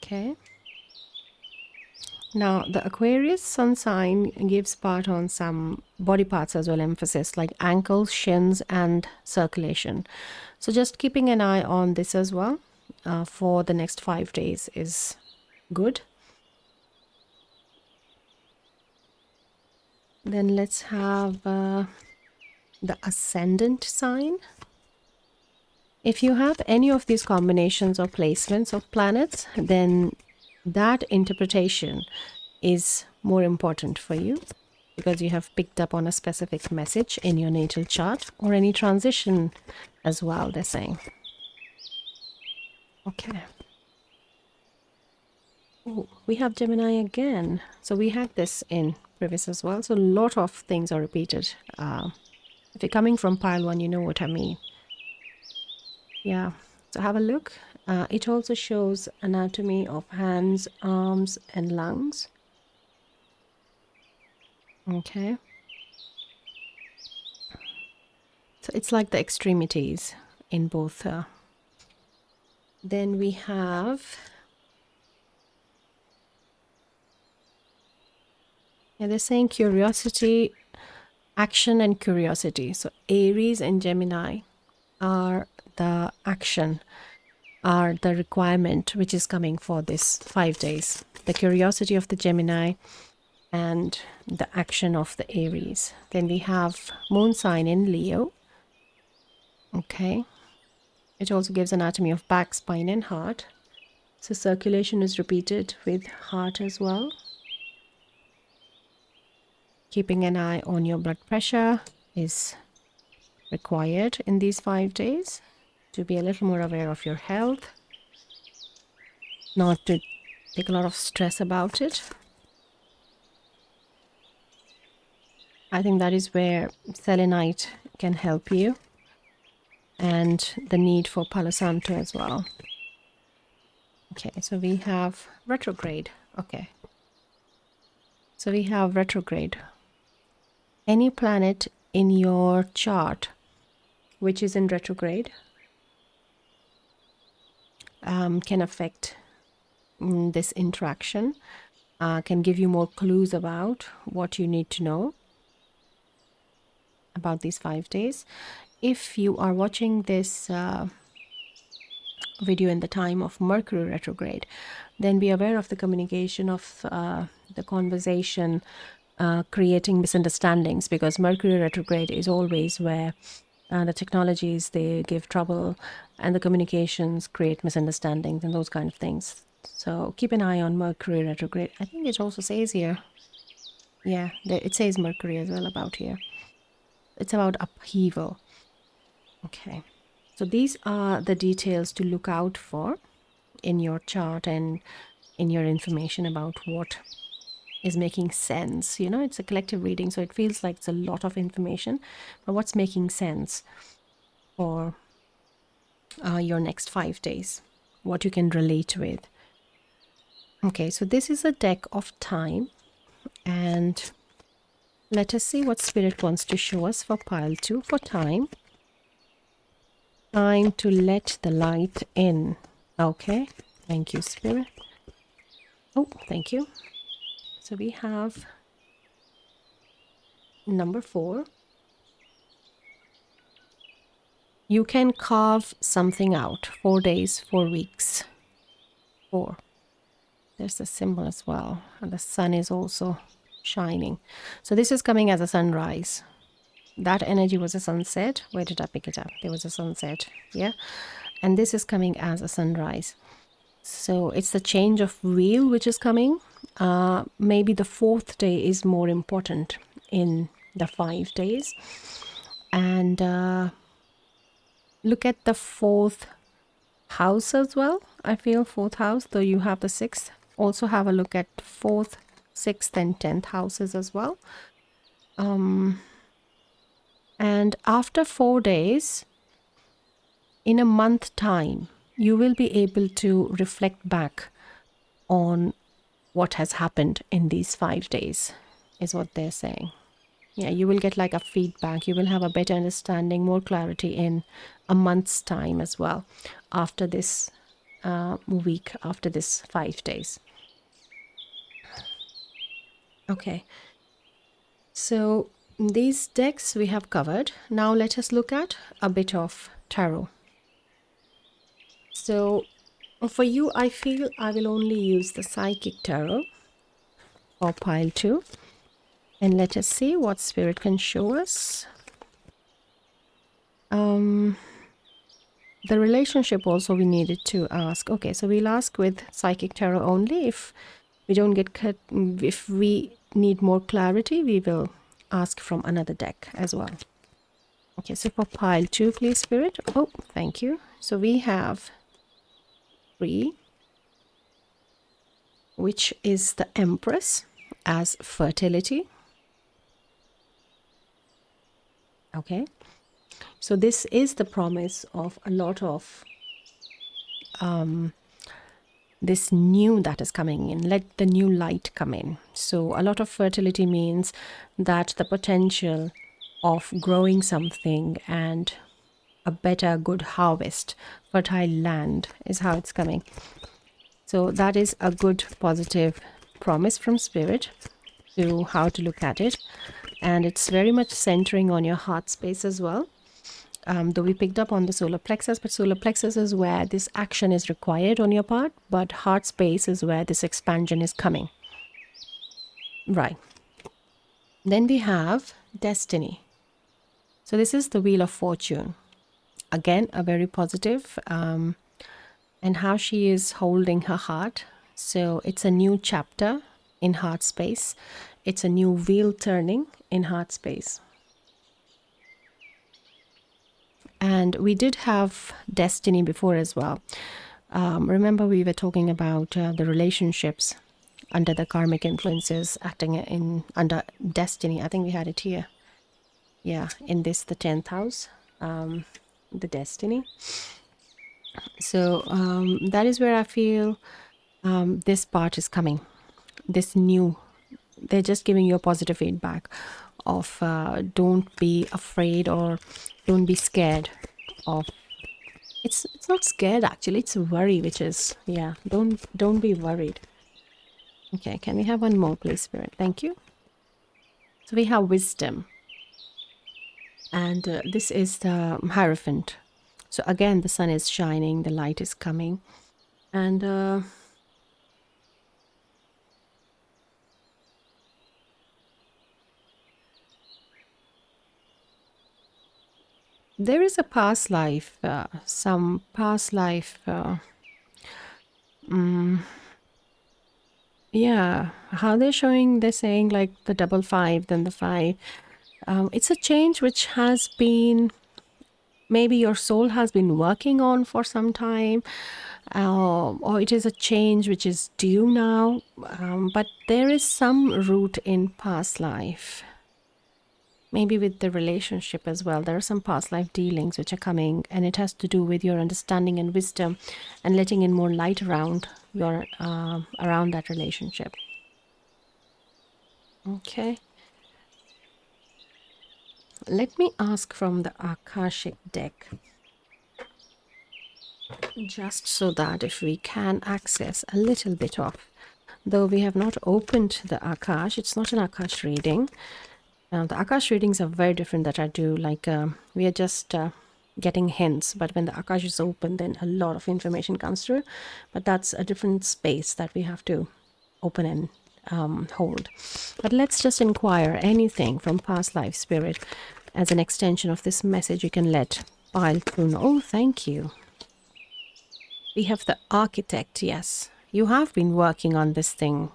Okay. Now, the Aquarius sun sign gives part on some body parts as well, emphasis like ankles, shins, and circulation. So, just keeping an eye on this as well for the next 5 days is good. Then let's have the ascendant sign. If you have any of these combinations or placements of planets, then that interpretation is more important for you because you have picked up on a specific message in your natal chart, or any transition as well, they're saying. Okay. Ooh, we have Gemini again. So we had this in previous as well. So a lot of things are repeated. If you're coming from pile one, you know what I mean. Yeah. So have a look. It also shows anatomy of hands, arms, and lungs. Okay. So it's like the extremities in both. Then we have, yeah, they're saying curiosity, action, and curiosity. So Aries and Gemini are the action, are the requirement which is coming for this 5 days. The curiosity of the Gemini and the action of the Aries. Then we have moon sign in Leo. Okay. It also gives anatomy of back, spine, and heart. So circulation is repeated with heart as well. Keeping an eye on your blood pressure is required in these 5 days to be a little more aware of your health, not to take a lot of stress about it. I think that is where selenite can help you, and the need for Palo Santo as well. Okay, so we have retrograde. Okay. So we have retrograde. Any planet in your chart which is in retrograde can affect this interaction, can give you more clues about what you need to know about these 5 days. If you are watching this video in the time of Mercury retrograde, then be aware of the communication of the conversation creating misunderstandings, because Mercury retrograde is always where the technologies, they give trouble, and the communications create misunderstandings and those kind of things. So keep an eye on Mercury retrograde. I think it also says here, yeah, it says Mercury as well about here. It's about upheaval. Okay, so these are the details to look out for in your chart and in your information about what is making sense. You know, it's a collective reading, so it feels like it's a lot of information, but what's making sense for your next 5 days, what you can relate with. Okay, so this is a deck of time, and let us see what Spirit wants to show us for pile 2 for time. Time to let the light in. Okay, thank you, Spirit. Oh, thank you. So we have number 4. You can carve something out. 4 days, 4 weeks. 4. There's a symbol as well, and the sun is also shining. So this is coming as a sunrise. that energy was a sunset. Where did I pick it up? There was a sunset. Yeah. And this is coming as a sunrise. So it's the change of wheel which is coming. Maybe the 4th day is more important in the 5 days. And look at the 4th house as well. I feel 4th house, though you have the 6th. Also have a look at 4th, 6th and 10th houses as well. And after 4 days, in a month time, you will be able to reflect back on what has happened in these 5 days, is what they're saying. Yeah, you will get like a feedback. You will have a better understanding, more clarity in a month's time as well, after this week, after this 5 days. Okay, so these decks we have covered. Now let us look at a bit of tarot. So for you, I feel I will only use the Psychic Tarot for pile 2. And let us see what Spirit can show us. The relationship also we needed to ask. Okay, so we'll ask with Psychic Tarot only. If we don't get cut, if we need more clarity, we will ask from another deck as well. Okay, so for pile 2, please, Spirit. Oh, thank you. So we have 3, which is the Empress as fertility. Okay, so this is the promise of a lot of this new that is coming in. Let the new light come in. So a lot of fertility means that the potential of growing something and a better, good harvest, fertile land is how it's coming. So that is a good, positive promise from Spirit to how to look at it. And it's very much centering on your heart space as well. Though we picked up on the solar plexus, but solar plexus is where this action is required on your part, but heart space is where this expansion is coming. Right. Then we have destiny. So this is the Wheel of Fortune. Again, a very positive, and how she is holding her heart. So it's a new chapter in heart space. It's a new wheel turning in heart space. And we did have destiny before as well. Remember we were talking about the relationships under the karmic influences acting in under destiny. I think we had it here. Yeah, in this, the 10th house, the destiny. So that is where I feel this part is coming. This new, they're just giving you a positive feedback of don't be afraid or don't be scared of. It's not scared actually, it's worry, which is, yeah, don't be worried. Okay, can we have one more, please, Spirit? Thank you. So we have wisdom, and this is the Hierophant. So again, the sun is shining, the light is coming, and there is a past life, some past life, yeah, how they're showing, they're saying like the 5, then the 5. It's a change which has been, maybe your soul has been working on for some time, or it is a change which is due now, but there is some root in past life. Maybe with the relationship as well. There are some past life dealings which are coming, and it has to do with your understanding and wisdom and letting in more light around your around that relationship. Okay. Let me ask from the Akashic deck, just so that if we can access a little bit of, though we have not opened the Akash, it's not an Akash reading. The Akash readings are very different that I do, like we are just getting hints, but when the Akash is open, then a lot of information comes through, but that's a different space that we have to open and hold. But let's just inquire anything from past life, Spirit, as an extension of this message, you can let pile 2 know. Oh, thank you. We have the architect. Yes, you have been working on this thing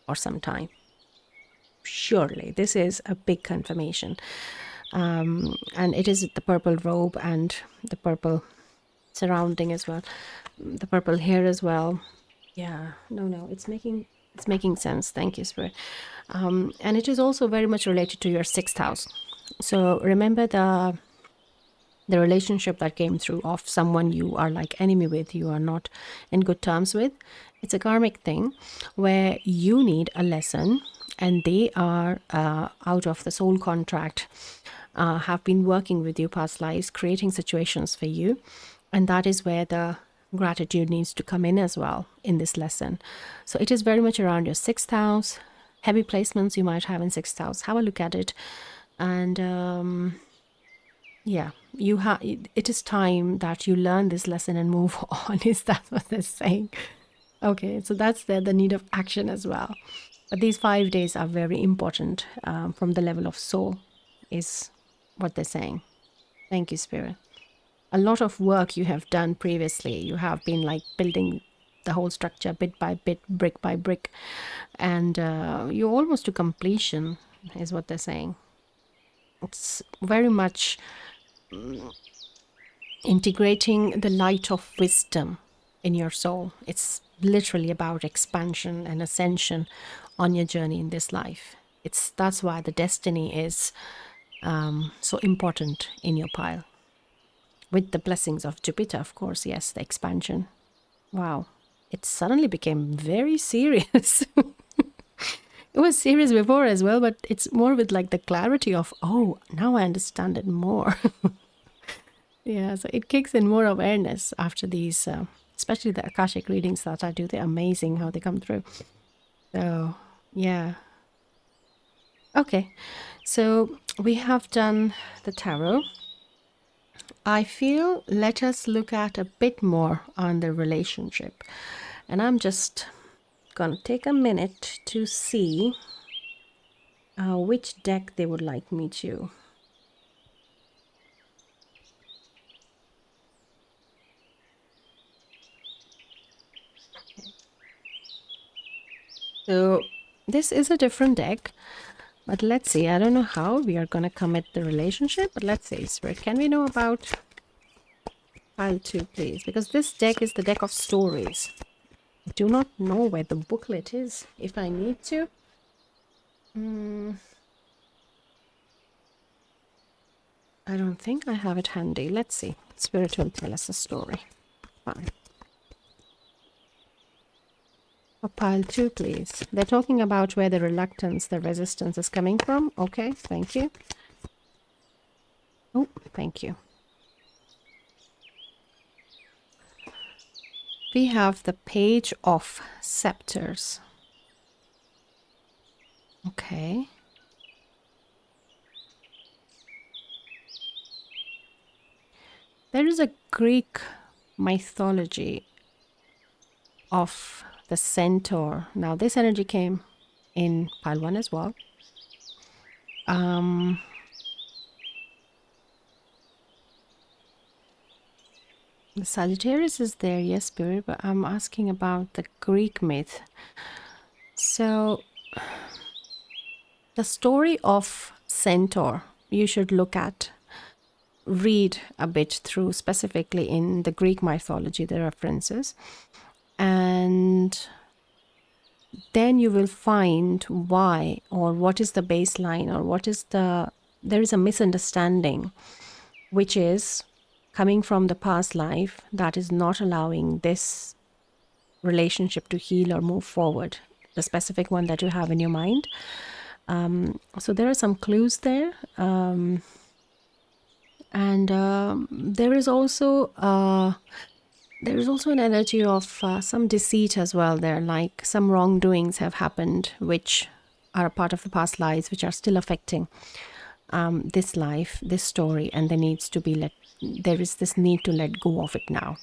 for some time. Surely this is a big confirmation. And it is the purple robe and the purple surrounding as well, the purple hair as well. Yeah, no, it's making sense. Thank you, Spirit. And it is also very much related to your 6th house. So remember the relationship that came through of someone you are like enemy with, you are not in good terms with. It's a karmic thing where you need a lesson, and they are out of the soul contract, have been working with you past lives, creating situations for you. And that is where the gratitude needs to come in as well in this lesson. So it is very much around your 6th house, heavy placements you might have in 6th house. Have a look at it. And yeah, it is time that you learn this lesson and move on. Is that what they're saying? Okay, so that's the need of action as well. But these 5 days are very important from the level of soul, is what they're saying. Thank you, Spirit. A lot of work you have done previously. You have been like building the whole structure bit by bit, brick by brick. And you're almost to completion, is what they're saying. It's very much integrating the light of wisdom in your soul. It's literally about expansion and ascension on your journey in this life. That's why the destiny is so important in your pile. With the blessings of Jupiter, of course, yes, the expansion. Wow, it suddenly became very serious. It was serious before as well, but it's more with like the clarity of, oh, now I understand it more. Yeah, so it kicks in more awareness after these, especially the Akashic readings that I do. They're amazing how they come through. So, yeah. Okay, so we have done the tarot. I feel let us look at a bit more on the relationship. And I'm just going to take a minute to see which deck they would like me to. So this is a different deck, but let's see. I don't know how we are going to commit the relationship, but let's see. Spirit, can we know about pile 2, please? Because this deck is the deck of stories. I do not know where the booklet is, if I need to. I don't think I have it handy. Let's see. Spirit will tell us a story. Fine. A pile 2, please. They're talking about where the reluctance, the resistance is coming from. Okay, thank you. Oh, thank you. We have the Page of Scepters. Okay. There is a Greek mythology of the centaur. Now, this energy came in pile 1 as well. The Sagittarius is there, yes, Spirit, but I'm asking about the Greek myth. So, the story of centaur, you should look at, read a bit through, specifically in the Greek mythology, the references. And then you will find why, or what is the baseline, or what is there is a misunderstanding, which is coming from the past life that is not allowing this relationship to heal or move forward, the specific one that you have in your mind. So there are some clues there. And there is also an energy of some deceit as well there, like some wrongdoings have happened which are a part of the past lives, which are still affecting this life, this story, and there is this need to let go of it now.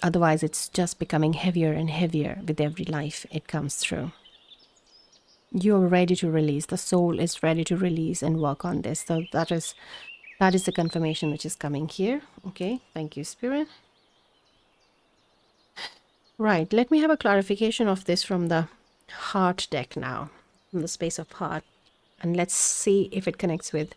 Otherwise, it's just becoming heavier and heavier with every life it comes through. you're ready to release. The soul is ready to release and work on this. So that is the confirmation which is coming here. Okay, thank you, Spirit. Right, let me have a clarification of this from the heart deck now, from the space of heart. And let's see if it connects with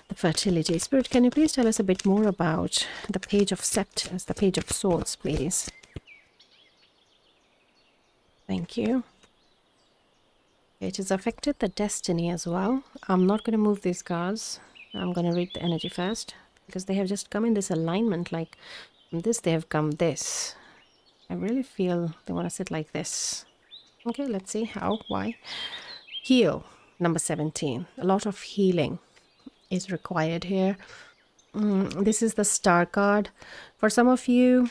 the fertility. Spirit, can you please tell us a bit more about the page of scepters, the page of swords, please? Thank you. It has affected the destiny as well. I'm not going to move these cards. I'm going to read the energy first because they have just come in this alignment. Like from this, they have come this. I really feel they want to sit like this. Okay, let's see how, why. Heal, number 17. A lot of healing is required here. This is the star card. For some of you,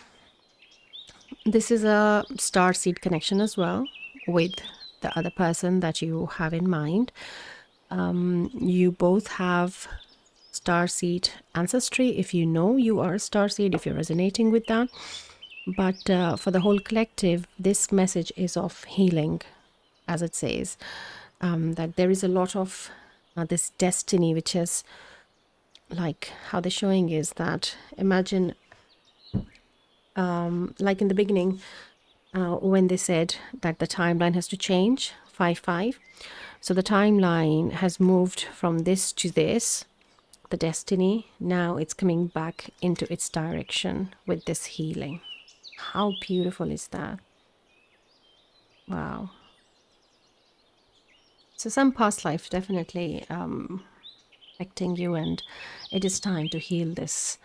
this is a star seed connection as well with the other person that you have in mind. You both have star seed ancestry. If you know you are a star seed, if you're resonating with that. But for the whole collective, this message is of healing, as it says, that there is a lot of this destiny, which is like how they're showing is that imagine like in the beginning when they said that the timeline has to change 5-5. So the timeline has moved from this to this, the destiny. Now it's coming back into its direction with this healing. How beautiful is that? Wow. So some past life definitely affecting you, and it is time to heal this.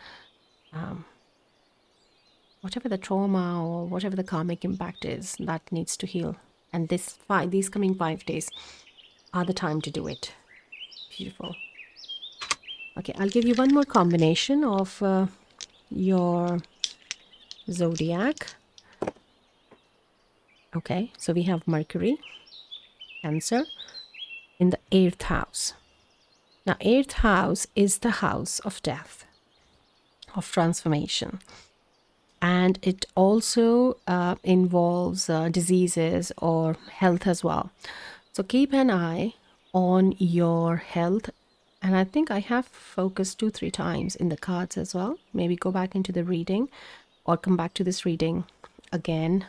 Whatever the trauma or whatever the karmic impact is, that needs to heal. And these coming 5 days are the time to do it. Beautiful. Okay, I'll give you one more combination of your zodiac. Okay, so we have Mercury, Cancer, in the 8th house. Now, 8th house is the house of death, of transformation. And it also involves diseases or health as well. So keep an eye on your health. And I think I have focused 2-3 times in the cards as well. Maybe go back into the reading or come back to this reading again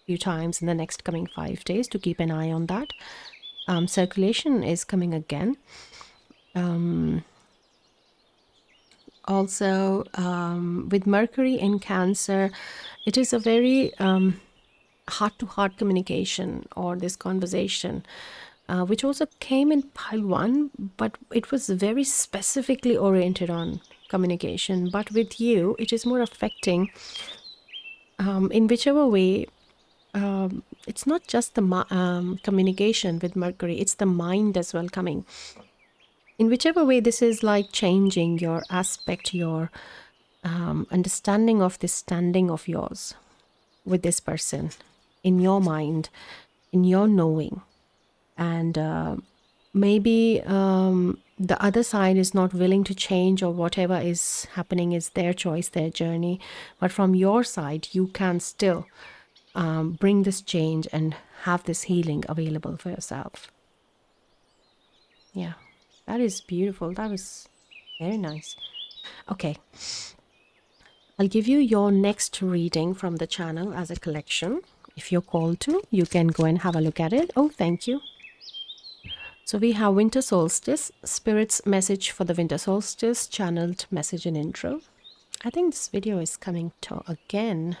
a few times in the next coming 5 days to keep an eye on that. Circulation is coming again. Also, with Mercury in Cancer, it is a very heart-to-heart communication or this conversation, which also came in pile 1, but it was very specifically oriented on communication. But with you, it is more affecting in whichever way. It's not just the communication with Mercury, it's the mind as well coming. In whichever way, this is like changing your aspect, your understanding of this standing of yours with this person in your mind, in your knowing. And maybe the other side is not willing to change, or whatever is happening is their choice, their journey. But from your side, you can still bring this change and have this healing available for yourself. Yeah, that is beautiful. That was very nice. Okay, I'll give you your next reading from the channel as a collection. If you're called to, you can go and have a look at it. Oh, thank you. So we have winter solstice, spirit's message for the winter solstice, channeled message and intro. I think this video is coming to again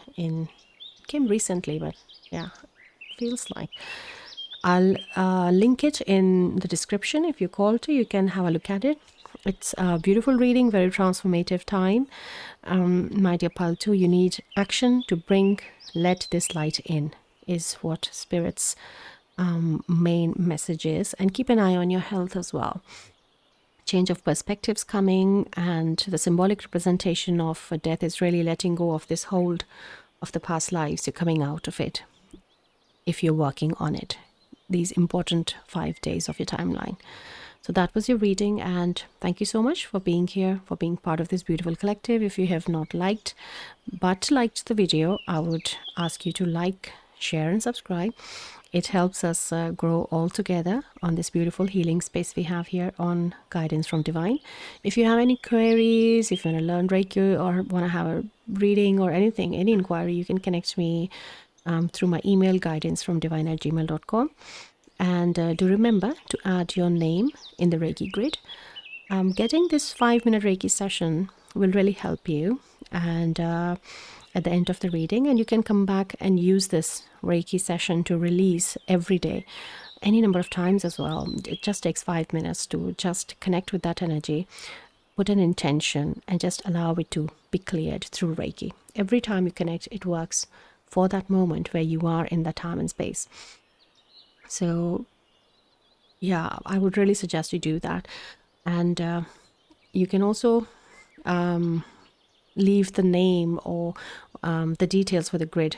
came recently, but yeah, feels like. I'll link it in the description. If you're called to, you can have a look at it. It's a beautiful reading, very transformative time. My dear Paltu, you need action to let this light in, is what Spirit's main message is. And keep an eye on your health as well. Change of perspectives coming, and the symbolic representation of death is really letting go of this hold of the past lives. You're coming out of it if you're working on it. These important 5 days of your timeline. So that was your reading, and thank you so much for being here, for being part of this beautiful collective. If you have not liked the video, I would ask you to like, share and subscribe. It helps us grow all together on this beautiful healing space we have here on Guidance from Divine. If you have any queries, if you want to learn Reiki or want to have a reading or anything, any inquiry, you can connect me through my email, guidancefromdivine@gmail.com. And do remember to add your name in the Reiki grid. Getting this 5-minute Reiki session will really help you. And at the end of the reading, and you can come back and use this Reiki session to release every day, any number of times as well. It just takes 5 minutes to just connect with that energy, put an intention, and just allow it to be cleared through Reiki. Every time you connect, it works for that moment where you are in that time and space. So yeah, I would really suggest you do that. And you can also leave the name or the details for the grid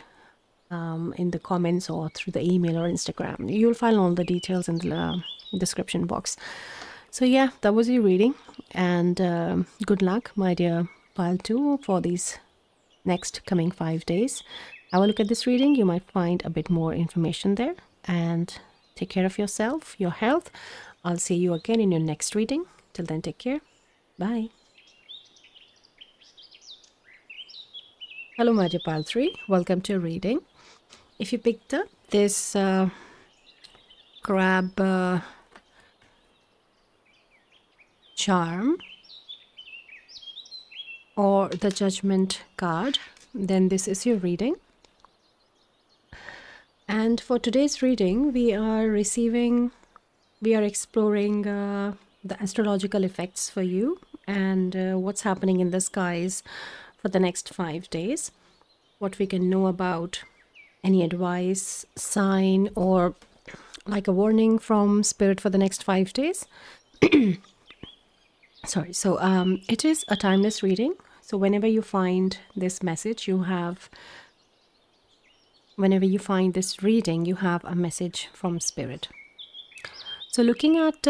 in the comments or through the email or Instagram. You'll find all the details in the description box. So yeah, that was your reading, and good luck, my dear pile 2, for these next coming 5 days. Have a look at this reading. You might find a bit more information there, and take care of yourself, your health. I'll see you again in your next reading. Till then, take care. Bye. Hello, my dear pile 3. Welcome to a reading. If you picked up this crab charm or the judgment card, then this is your reading. And for today's reading, we are exploring the astrological effects for you and what's happening in the skies for the next 5 days, what we can know about any advice, sign, or like a warning from spirit for the next 5 days. Sorry. So it is a timeless reading. So whenever you find this message, whenever you find this reading, you have a message from spirit. So looking at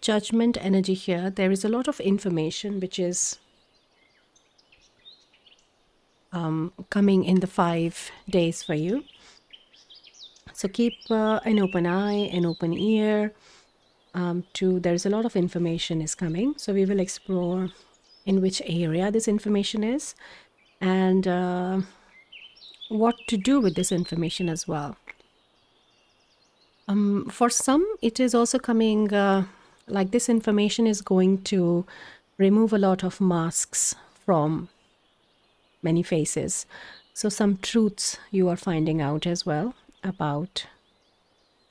judgment energy here, there is a lot of information which is coming in the 5 days for you. So keep an open eye, an open ear. There's a lot of information is coming. So we will explore in which area this information is and what to do with this information as well. For some, it is also coming like this information is going to remove a lot of masks from many faces. So some truths you are finding out as well about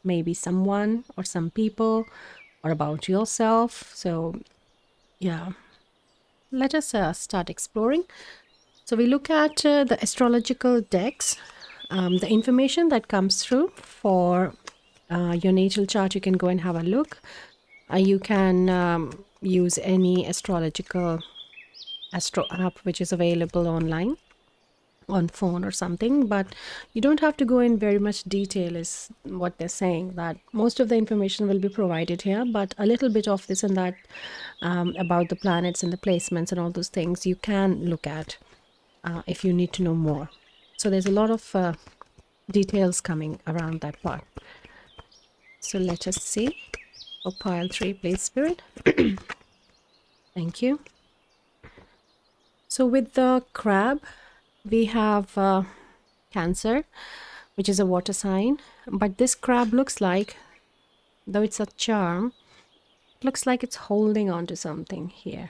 maybe someone or some people or about yourself. So yeah, let us start exploring. So we look at the astrological decks, the information that comes through for your natal chart. You can go and have a look. You can use any astrological astro app which is available online on phone or something, but you don't have to go in very much detail is what they're saying, that most of the information will be provided here, but a little bit of this and that about the planets and the placements and all those things you can look at if you need to know more. So there's a lot of details coming around that part. So let us see. For pile 3, please, Spirit. Thank you. So with the crab, we have Cancer, which is a water sign. But this crab looks like, though it's a charm, looks like it's holding on to something here.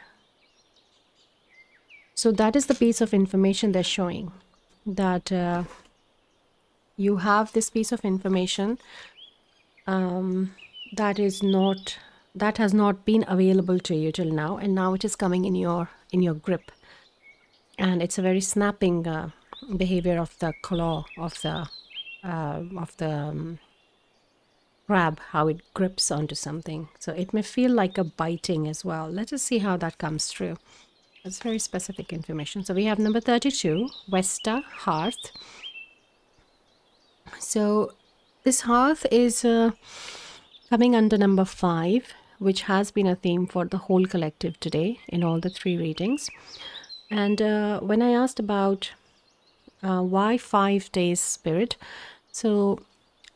So that is the piece of information they're showing, that you have this piece of information that has not been available to you till now, and now it is coming in your grip. And it's a very snapping behavior of the claw of the crab, how it grips onto something. So it may feel like a biting as well. Let us see how that comes through. That's very specific information. So we have number 32, Vesta, Hearth. So this Hearth is coming under number 5, which has been a theme for the whole collective today in all the 3 readings. And when I asked about why 5 days, Spirit, so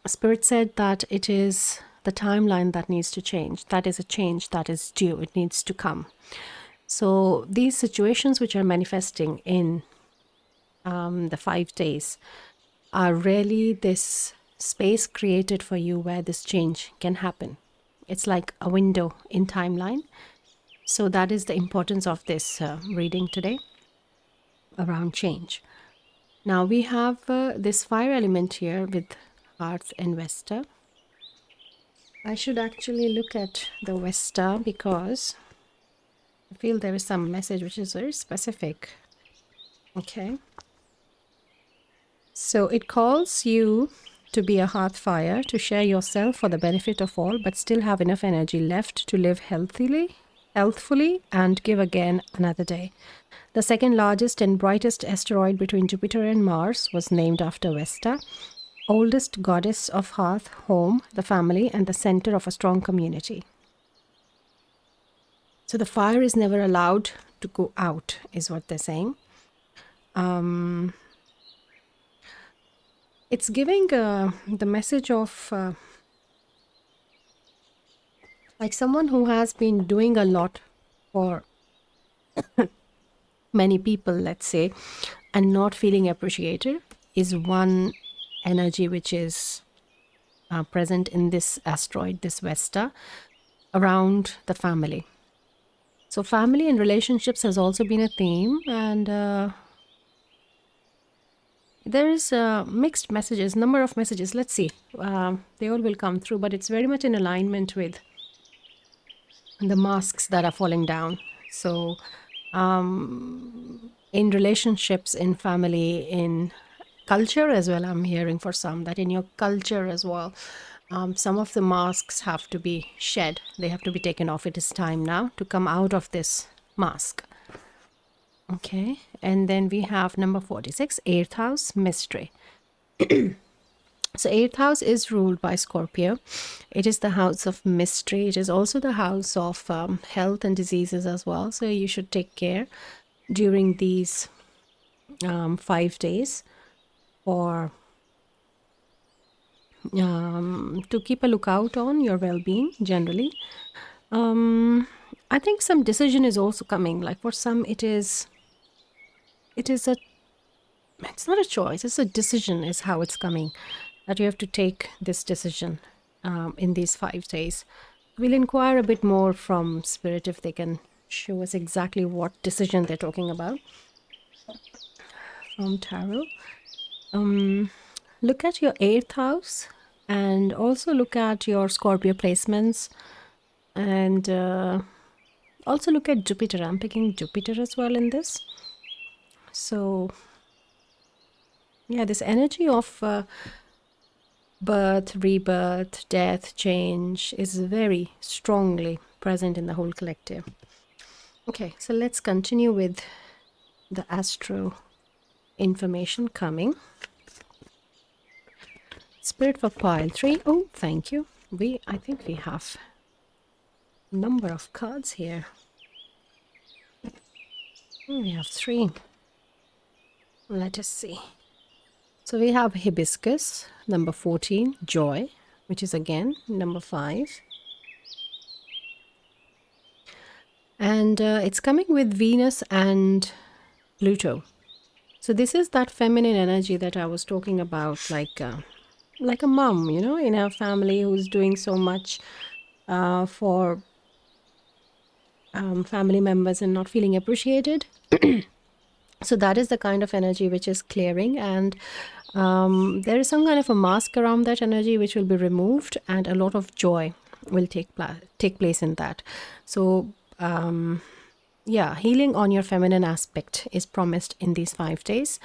Spirit said that it is the timeline that needs to change. That is a change that is due. It needs to come. So these situations which are manifesting in the 5 days are really this space created for you where this change can happen. It's like a window in timeline. So that is the importance of this reading today around change. Now we have this fire element here with Hearth and Vesta. I should actually look at the Vesta because I feel there is some message which is very specific. Okay. So it calls you to be a hearth fire, to share yourself for the benefit of all, but still have enough energy left to live healthfully, and give again another day. The second largest and brightest asteroid between Jupiter and Mars was named after Vesta, oldest goddess of hearth, home, the family, and the center of a strong community. So the fire is never allowed to go out, is what they're saying. It's giving the message of like someone who has been doing a lot for many people, let's say, and not feeling appreciated is one energy which is present in this asteroid, this Vesta, around the family. So family and relationships has also been a theme, and there is mixed messages, number of messages. Let's see. They all will come through, but it's very much in alignment with the masks that are falling down. So in relationships, in family, in culture as well, I'm hearing for some that in your culture as well, some of the masks have to be shed. They have to be taken off. It is time now to come out of this mask. Okay, and then we have number 46, 8th house, mystery. So 8th house is ruled by Scorpio. It is the house of mystery. It is also the house of health and diseases as well. So you should take care during these 5 days, or to keep a lookout on your well-being generally. I think some decision is also coming. Like for some, it's not a choice, it's a decision is how it's coming, that you have to take this decision in these 5 days. We'll inquire a bit more from Spirit if they can show us exactly what decision they're talking about from Tarot. Look at your 8th house and also look at your Scorpio placements, and also look at Jupiter. I'm picking Jupiter as well in this. So yeah, this energy of birth, rebirth, death, change is very strongly present in the whole collective. Okay, so let's continue with the astro information coming. Spirit for pile 3. Oh, thank you. I think we have a number of cards here. We have 3. Let us see. So we have hibiscus, number 14, joy, which is again number 5. And it's coming with Venus and Pluto. So this is that feminine energy that I was talking about, like a mom, in a family who's doing so much for family members and not feeling appreciated. So that is the kind of energy which is clearing, and there is some kind of a mask around that energy which will be removed, and a lot of joy will take place in that. So yeah, healing on your feminine aspect is promised in these 5 days.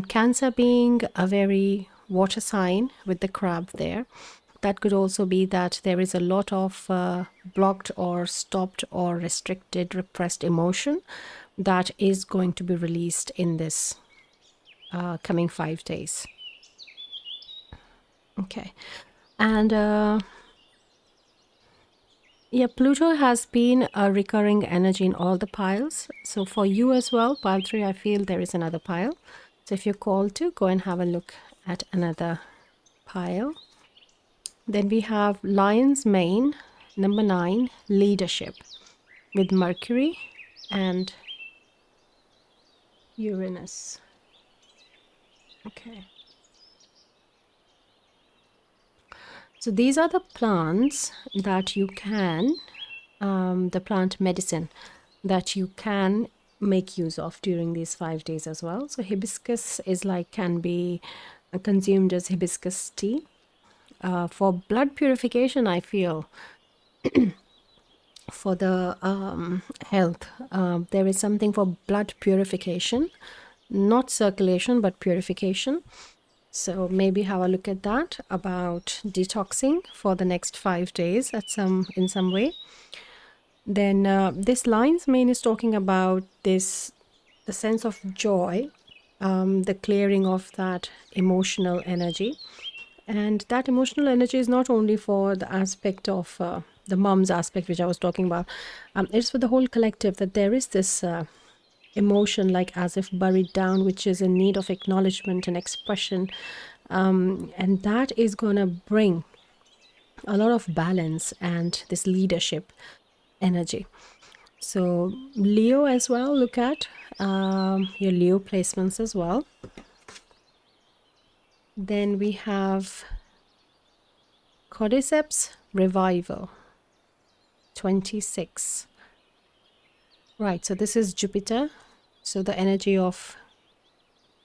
Cancer being a very water sign with the crab there, that could also be that there is a lot of blocked or stopped or restricted, repressed emotion that is going to be released in this coming 5 days. Okay. And yeah, Pluto has been a recurring energy in all the piles. So for you as well, pile 3, I feel there is another pile. So if you're called to, go and have a look at another pile. Then we have Lion's Mane, number 9, leadership, with Mercury and Uranus. Okay. So these are the plants that you can, the plant medicine that you can make use of during these 5 days as well. So hibiscus is like, can be consumed as hibiscus tea. For blood purification, I feel, for the health, there is something for blood purification, not circulation, but purification. So maybe have a look at that, about detoxing for the next 5 days in some way. Then this Lion's Mane is talking about the sense of joy, the clearing of that emotional energy. And that emotional energy is not only for the aspect of the mom's aspect, which I was talking about. It's for the whole collective, that there is this emotion, like as if buried down, which is in need of acknowledgement and expression. And that is going to bring a lot of balance and this leadership energy. So Leo as well, look at your Leo placements as well. Then we have Cordyceps revival, 26. Right, so this is Jupiter. So the energy of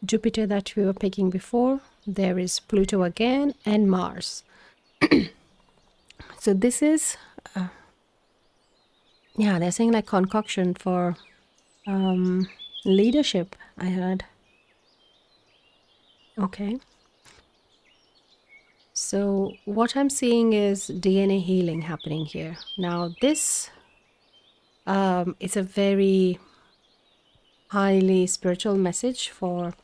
Jupiter that we were picking before, there is Pluto again and Mars. So this is, yeah, they're saying like concoction for leadership, I heard. Okay. So what I'm seeing is DNA healing happening here. Now this is a very highly spiritual message for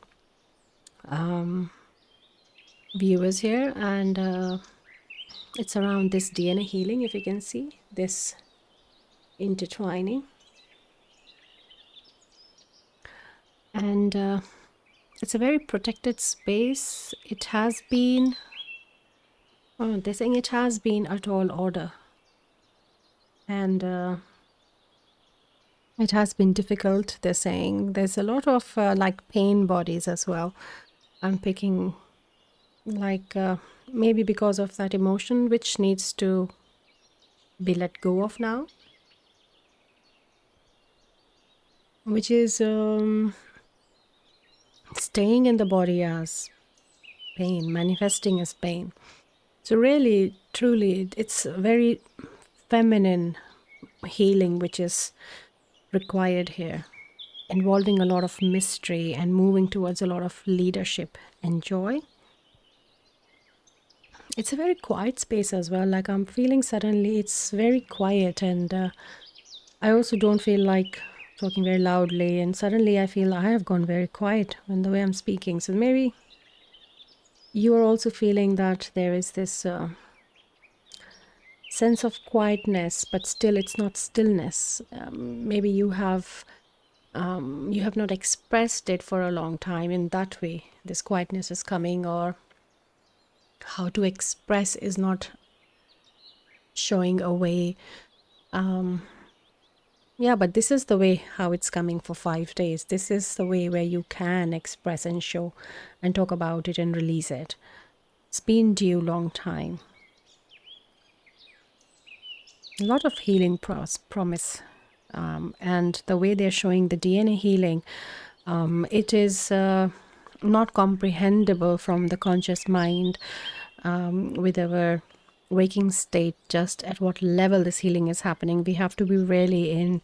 viewers here, and it's around this DNA healing. If you can see this intertwining, and it's a very protected space. It has been, they're saying it has been a tall order, and it has been difficult. They're saying there's a lot of like pain bodies as well. I'm picking, like maybe because of that emotion which needs to be let go of now, which is staying in the body as pain, manifesting as pain. So really, truly, it's very feminine healing which is required here, involving a lot of mystery and moving towards a lot of leadership and joy. It's a very quiet space as well. Like I'm feeling suddenly it's very quiet, and I also don't feel like talking very loudly, and suddenly I feel I have gone very quiet in the way I'm speaking. So maybe you are also feeling that there is this sense of quietness, but still it's not stillness. Maybe you have not expressed it for a long time. In that way this quietness is coming, or how to express is not showing a way. Yeah, but this is the way how it's coming for 5 days. This is the way where you can express and show and talk about it and release it. It's been due long time. A lot of healing promise. And the way they're showing the DNA healing, it is not comprehensible from the conscious mind with our waking state, just at what level this healing is happening. We have to be really in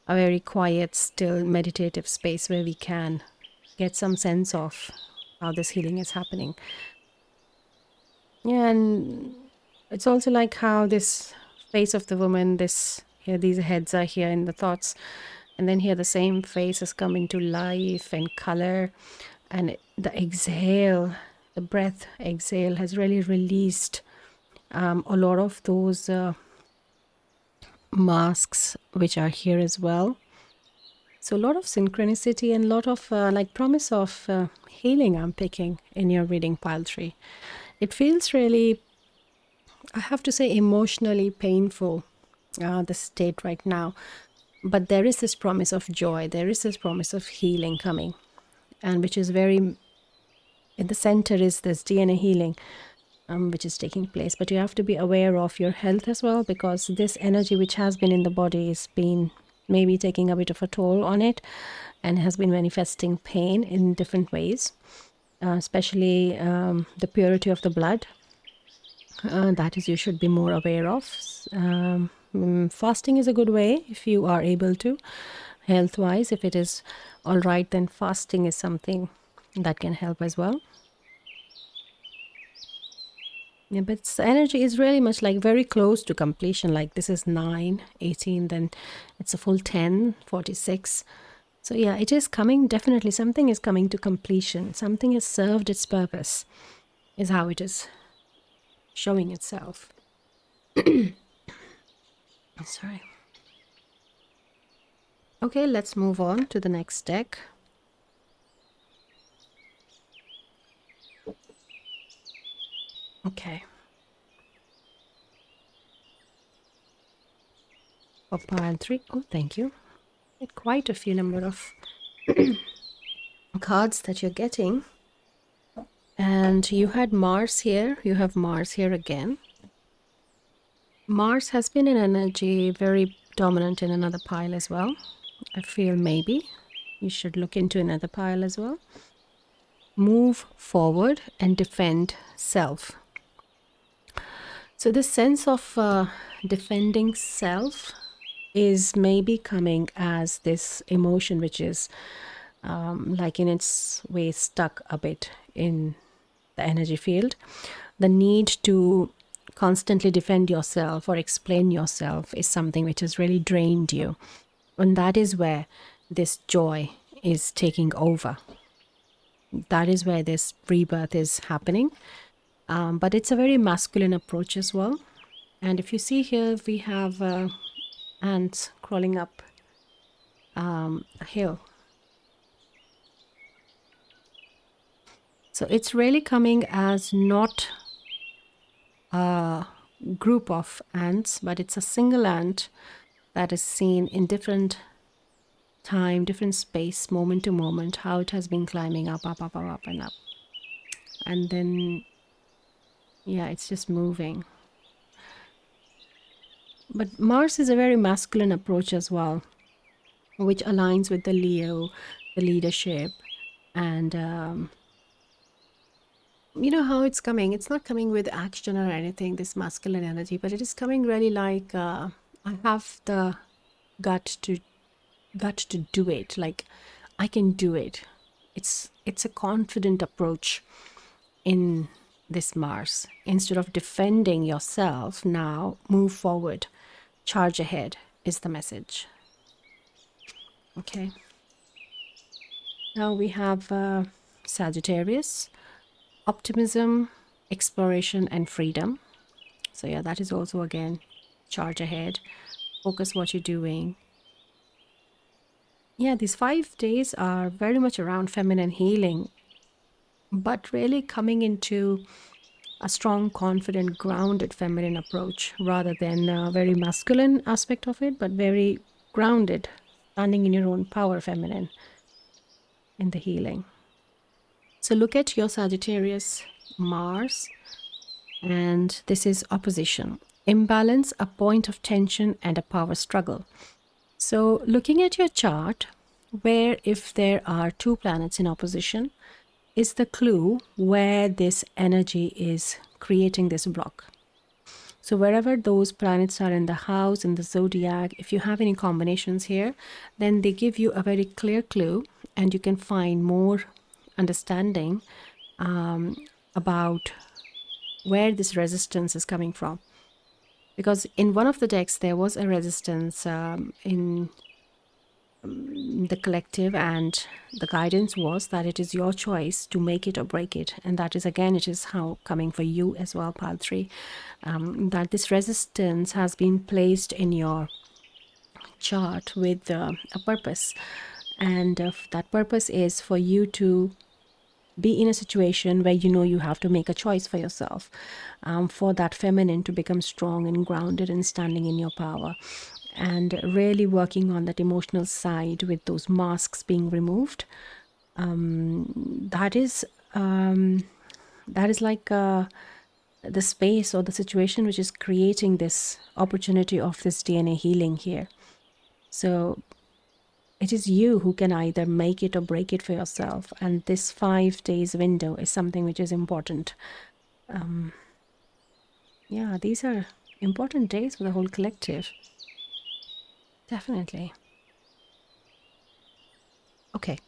a very quiet, still, meditative space where we can get some sense of how this healing is happening. Yeah, and it's also like how this face of the woman, these heads are here in the thoughts, and then here the same face has come into life and color, and the exhale, the breath exhale has really released a lot of those masks which are here as well. So a lot of synchronicity and a lot of like promise of healing I'm picking in your reading, pile 3. It feels really I have to say, emotionally painful, the state right now. But there is this promise of joy, there is this promise of healing coming, and which is very, in the center is this DNA healing, which is taking place. But you have to be aware of your health as well, because this energy which has been in the body is been maybe taking a bit of a toll on it, and has been manifesting pain in different ways, especially the purity of the blood. That is, you should be more aware of. Fasting is a good way if you are able to, health wise. If it is all right, then fasting is something that can help as well. Yeah, but energy is really much like very close to completion. Like this is 9, 18, then it's a full 10, 46. So yeah, it is coming. Definitely something is coming to completion. Something has served its purpose, is how it is showing itself. Sorry. Okay, let's move on to the next deck. Okay. For pile 3. Oh, thank you. Quite a few number of cards that you're getting. And you had Mars here. You have Mars here again. Mars has been in energy very dominant in another pile as well. I feel maybe you should look into another pile as well. Move forward and defend self. So this sense of defending self is maybe coming as this emotion which is like in its way stuck a bit in the energy field. The need to constantly defend yourself or explain yourself is something which has really drained you. And that is where this joy is taking over. That is where this rebirth is happening. But it's a very masculine approach as well. And if you see here, we have ants crawling up a hill. So it's really coming as not a group of ants, but it's a single ant that is seen in different time, different space, moment to moment, how it has been climbing up, and up. And then, yeah, it's just moving. But Mars is a very masculine approach as well, which aligns with the Leo, the leadership, and you know how it's coming. It's not coming with action or anything, this masculine energy, but it is coming really like I have the gut to do it. Like I can do it. It's a confident approach in this Mars. Instead of defending yourself, now move forward, charge ahead is the message. Okay. Now we have Sagittarius, optimism, exploration, and freedom. So yeah, that is also again charge ahead, focus what you're doing. Yeah, these 5 days are very much around feminine healing, but really coming into a strong, confident, grounded feminine approach rather than a very masculine aspect of it, but very grounded, standing in your own power, feminine in the healing. So look at your Sagittarius Mars, and this is opposition, imbalance, a point of tension, and a power struggle. So looking at your chart, where if there are 2 planets in opposition, is the clue where this energy is creating this block. So wherever those planets are in the house, in the zodiac, if you have any combinations here, then they give you a very clear clue, and you can find more understanding about where this resistance is coming from. Because in one of the decks, there was a resistance in the collective, and the guidance was that it is your choice to make it or break it. And that is, again, it is how coming for you as well, pile 3, that this resistance has been placed in your chart with a purpose. And that purpose is for you to be in a situation where you know you have to make a choice for yourself, for that feminine to become strong and grounded and standing in your power, and really working on that emotional side with those masks being removed. That is like the space or the situation which is creating this opportunity of this DNA healing here. So it is you who can either make it or break it for yourself. And this 5 days window is something which is important. Yeah, these are important days for the whole collective. Definitely. Okay.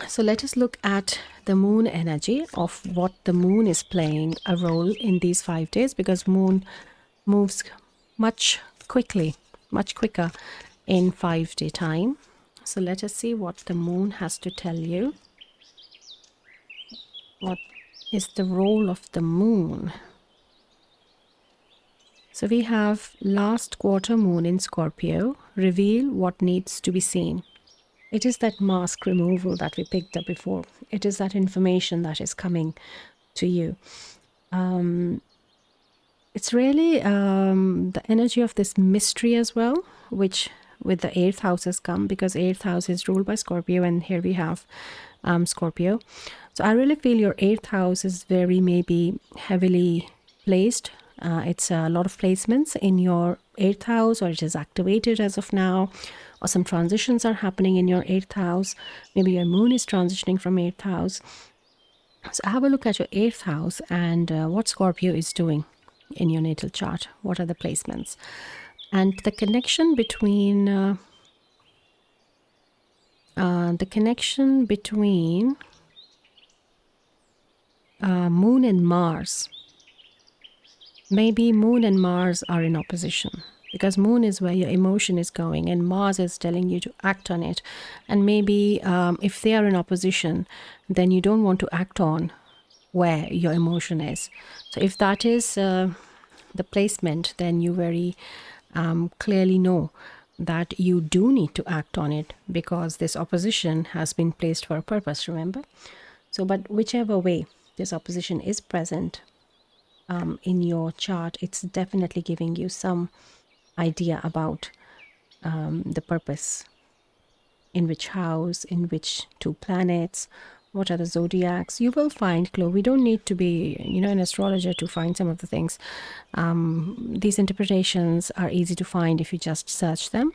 So let us look at the moon energy of what the moon is playing a role in these 5 days, because moon moves much quicker in 5-day time. So let us see what the moon has to tell you. What is the role of the moon? So we have last quarter moon in Scorpio, reveal what needs to be seen. It is that mask removal that we picked up before. It is that information that is coming to you. It's really the energy of this mystery as well, which with the 8th house has come, because 8th house is ruled by Scorpio, and here we have Scorpio. So I really feel your 8th house is very maybe heavily placed. It's a lot of placements in your 8th house, or it is activated as of now, or some transitions are happening in your 8th house. Maybe your moon is transitioning from 8th house. So have a look at your 8th house and what Scorpio is doing in your natal chart. What are the placements? And the connection between Moon and Mars. Maybe Moon and Mars are in opposition, because Moon is where your emotion is going and Mars is telling you to act on it. And maybe if they are in opposition, then you don't want to act on where your emotion is. So if that is the placement, then you very clearly know that you do need to act on it, because this opposition has been placed for a purpose, remember? So, but whichever way this opposition is present in your chart, it's definitely giving you some idea about the purpose, in which house, in which 2 planets, what are the zodiacs. You will find clue. We don't need to be, an astrologer to find some of the things. These interpretations are easy to find if you just search them.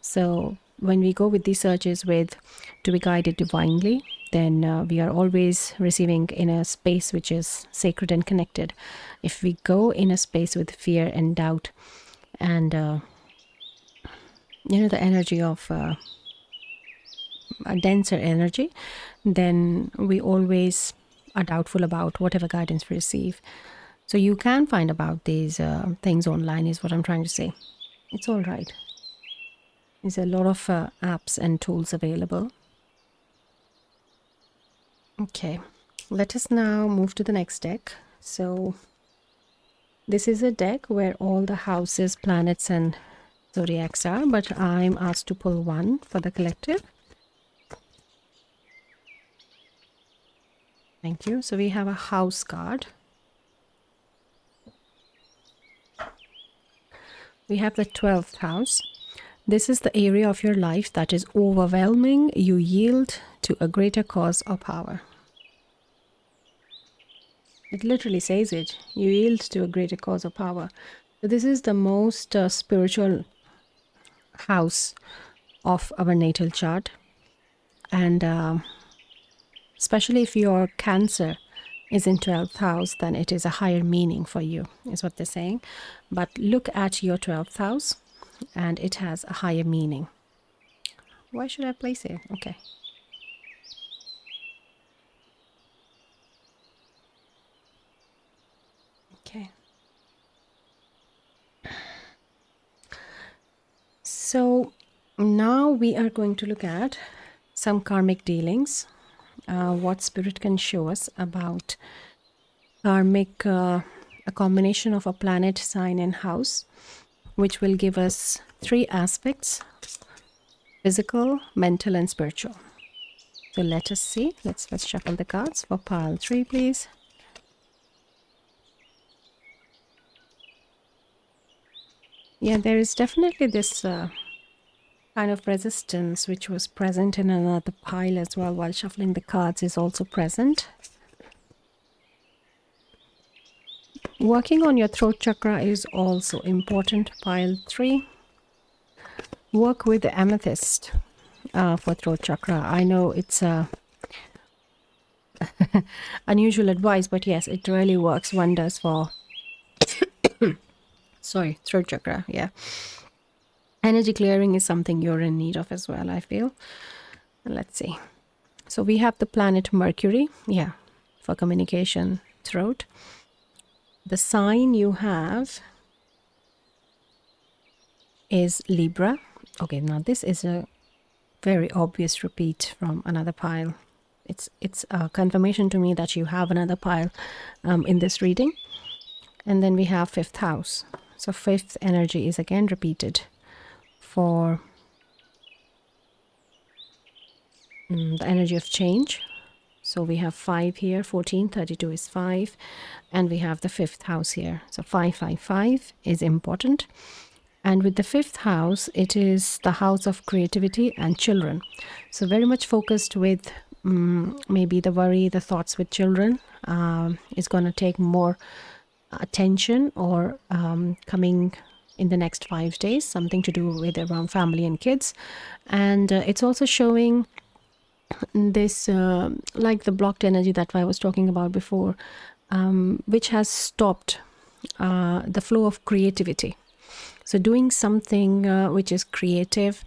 So when we go with these searches with to be guided divinely, then we are always receiving in a space which is sacred and connected. If we go in a space with fear and doubt and the energy of a denser energy, then we always are doubtful about whatever guidance we receive. So you can find about these things online, is what I'm trying to say. It's all right. There's a lot of apps and tools available. Okay, let us now move to the next deck. So this is a deck where all the houses, planets and zodiacs are, but I'm asked to pull one for the collective. Thank you. So we have a house card. We have the 12th house. This is the area of your life that is overwhelming. You yield to a greater cause or power. It literally says it. You yield to a greater cause or power. So this is the most spiritual house of our natal chart. And especially if your Cancer is in 12th house, then it is a higher meaning for you, is what they're saying. But look at your 12th house and it has a higher meaning. Why should I place it? Okay. Okay. So now we are going to look at some karmic dealings, what spirit can show us about karmic, a combination of a planet, sign and house, which will give us 3 aspects: physical, mental and spiritual. So let us see. Let's shuffle the cards for pile 3, please. Yeah, there is definitely this kind of resistance which was present in another pile as well while shuffling the cards is also present. Working on your throat chakra is also important, pile 3. Work with the amethyst for throat chakra. I know it's unusual advice, but yes, it really works wonders for throat chakra. Yeah, energy clearing is something you're in need of as well, I feel. Let's see. So we have the planet Mercury, yeah, for communication, throat. The sign you have is Libra. Okay, now this is a very obvious repeat from another pile. It's a confirmation to me that you have another pile in this reading. And then we have 5th house. So 5th energy is again repeated for the energy of change. So we have 5 here, 14, 32 is 5, and we have the 5th house here. So 555 is important. And with the 5th house, it is the house of creativity and children. So very much focused with maybe the worry, the thoughts with children is going to take more attention or coming in the next 5 days, something to do with around family and kids. And it's also showing this like the blocked energy that I was talking about before, which has stopped the flow of creativity. So doing something which is creative,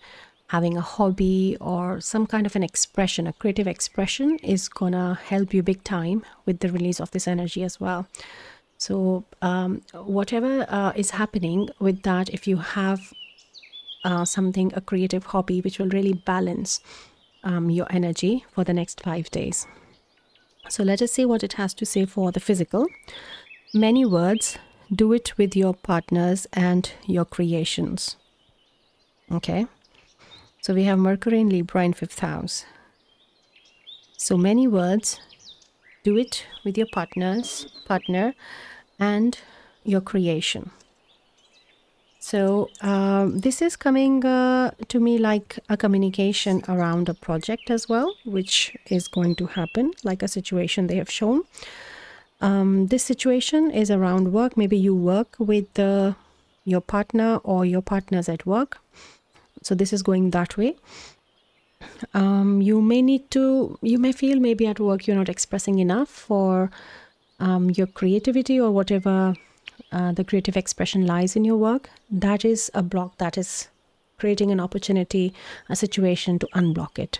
having a hobby or some kind of an expression, a creative expression, is gonna help you big time with the release of this energy as well. So whatever is happening with that, if you have something, a creative hobby, which will really balance your energy for the next 5 days. So let us see what it has to say for the physical. Many words, do it with your partners and your creations. Okay. So we have Mercury in Libra in 5th house. So many words, do it with your partner and your creation. So this is coming to me like a communication around a project as well, which is going to happen, like a situation they have shown. This situation is around work. Maybe you work with your partner or your partners at work. So this is going that way. You may feel maybe at work you're not expressing enough for your creativity or whatever the creative expression lies in your work. That is a block that is creating an opportunity, a situation to unblock it.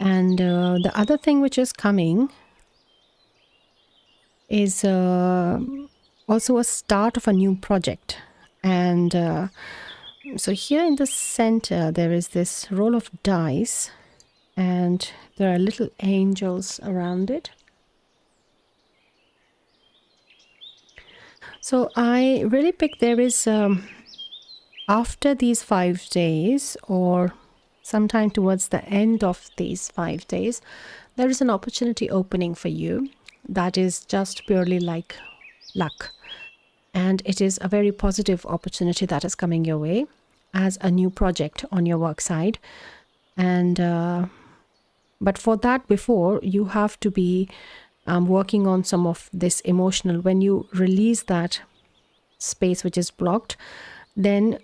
And the other thing which is coming is also a start of a new project. And so here in the center, there is this roll of dice, and there are little angels around it. So I really picked there is, after these 5 days or sometime towards the end of these 5 days, there is an opportunity opening for you that is just purely like luck. And it is a very positive opportunity that is coming your way as a new project on your work side. And but for that, before, you have to be working on some of this emotional. When you release that space which is blocked, then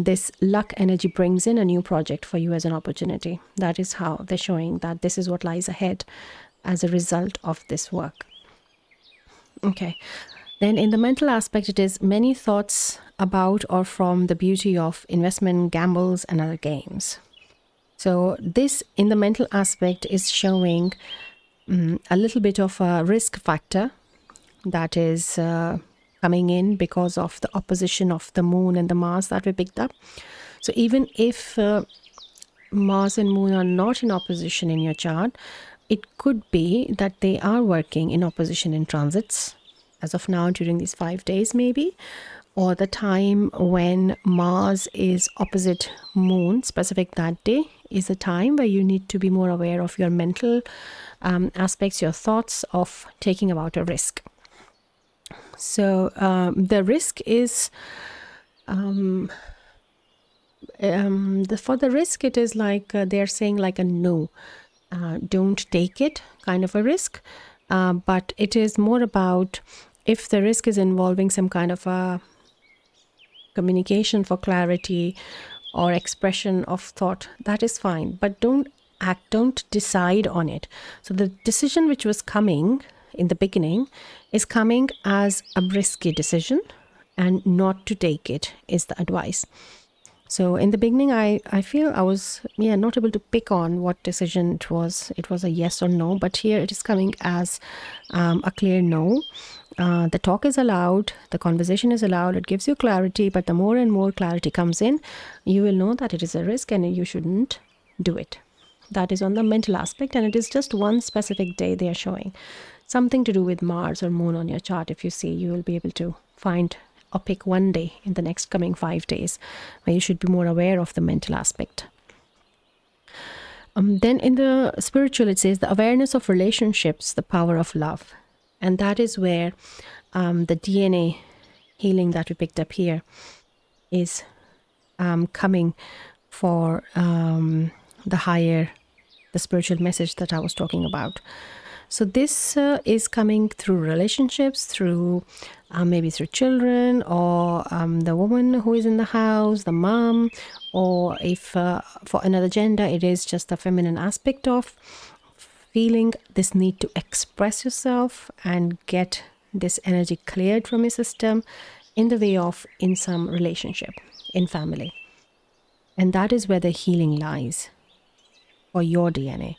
this luck energy brings in a new project for you as an opportunity. That is how they're showing that this is what lies ahead as a result of this work. Okay. Then in the mental aspect, it is many thoughts about or from the beauty of investment, gambles, and other games. So this in the mental aspect is showing a little bit of a risk factor that is coming in because of the opposition of the moon and the Mars that we picked up. So even if Mars and moon are not in opposition in your chart, it could be that they are working in opposition in transits as of now during these 5 days maybe, or the time when Mars is opposite Moon, specific that day, is a time where you need to be more aware of your mental aspects, your thoughts of taking about a risk. So the risk is, for the risk, it is like they're saying like a no, don't take it kind of a risk. But it is more about if the risk is involving some kind of a communication for clarity or expression of thought, that is fine. But don't act, don't decide on it. So the decision which was coming in the beginning is coming as a risky decision, and not to take it is the advice. So in the beginning, I feel I was not able to pick on what decision it was. It was a yes or no, but here it is coming as a clear no. The talk is allowed, the conversation is allowed, it gives you clarity, but the more and more clarity comes in, you will know that it is a risk and you shouldn't do it. That is on the mental aspect, and it is just one specific day they are showing. Something to do with Mars or Moon on your chart. If you see, you will be able to find or pick one day in the next coming 5 days where you should be more aware of the mental aspect. Then in the spiritual, it says the awareness of relationships, the power of love. And that is where the DNA healing that we picked up here is coming for the spiritual message that I was talking about. So this is coming through relationships, through maybe through children, or the woman who is in the house, the mom, or if for another gender, it is just the feminine aspect of feeling this need to express yourself and get this energy cleared from your system in the way of in some relationship, in family. And that is where the healing lies for your DNA.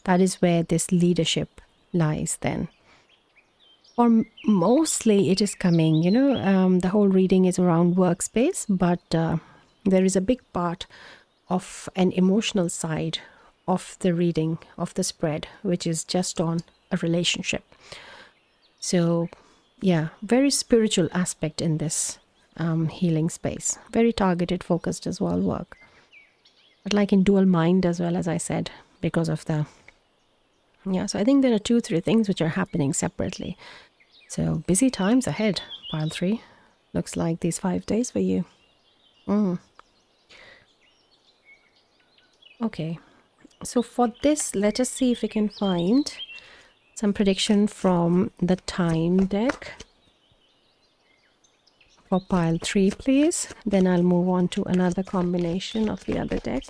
That is where this leadership lies then. Or mostly it is coming, the whole reading is around workspace, but there is a big part of an emotional side of the reading, of the spread, which is just on a relationship. So yeah, very spiritual aspect in this healing space. Very targeted, focused as well work. But like in dual mind as well, as I said, because of the... Yeah, so I think there are 2-3 things which are happening separately. So busy times ahead, pile 3. Looks like these 5 days for you. Okay, so for this, let us see if we can find some prediction from the time deck. For pile 3, please. Then I'll move on to another combination of the other deck.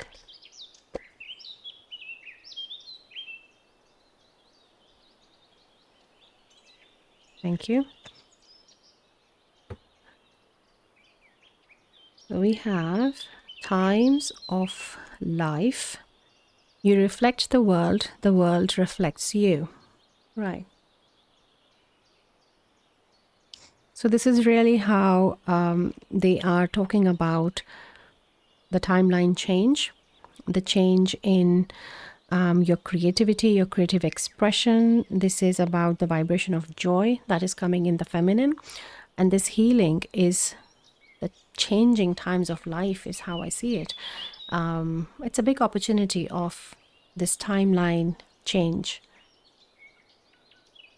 Thank you. So we have times of life. You reflect the world reflects you. Right. So this is really how they are talking about the timeline change, the change in your creativity, your creative expression. This is about the vibration of joy that is coming in the feminine. And this healing is the changing times of life is how I see it. It's a big opportunity of this timeline change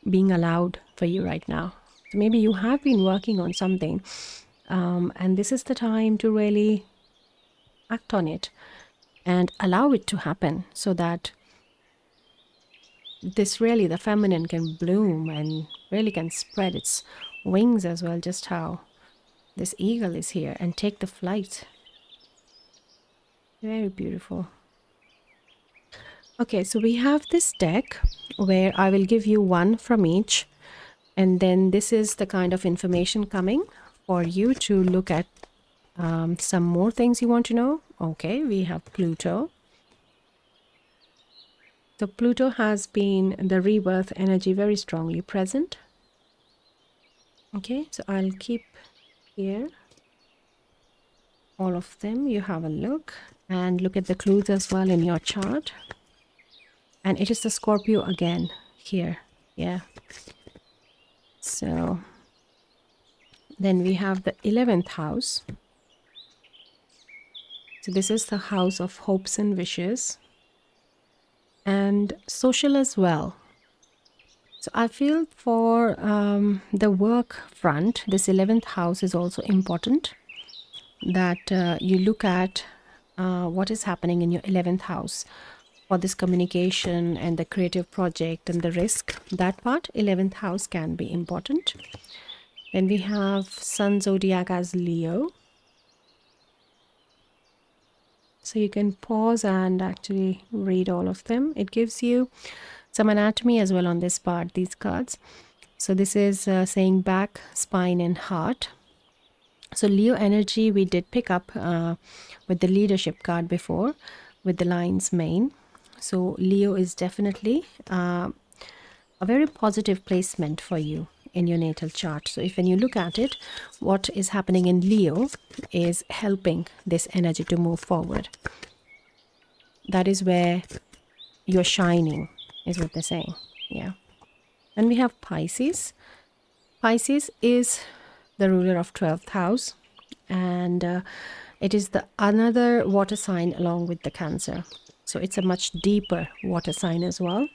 being allowed for you right now. So maybe you have been working on something, and this is the time to really act on it and allow it to happen, so that this really, the feminine, can bloom and really can spread its wings as well, just how this eagle is here, and take the flight. Very beautiful. Okay, so we have this deck where I will give you one from each, and then this is the kind of information coming for you to look at some more things you want to know. Okay, we have Pluto. So Pluto has been the rebirth energy very strongly present. Okay, so I'll keep here all of them. You have a look and look at the clues as well in your chart. And it is the Scorpio again here. Yeah. So Then we have the 11th house. So this is the house of hopes and wishes, and social as well. So I feel for the work front, this 11th house is also important, that you look at what is happening in your 11th house for this communication and the creative project and the risk. That part, 11th house can be important. Then we have Sun zodiac as Leo. So you can pause and actually read all of them. It gives you some anatomy as well on this part, these cards. So this is saying back, spine and heart. So Leo energy we did pick up with the leadership card before with the lion's mane. So Leo is definitely a very positive placement for you in your natal chart. So if when you look at it, what is happening in Leo is helping this energy to move forward. That is where you're shining, is what they're saying. Yeah. And we have Pisces. Pisces is the ruler of 12th house, and it is the another water sign along with the Cancer. So it's a much deeper water sign as well.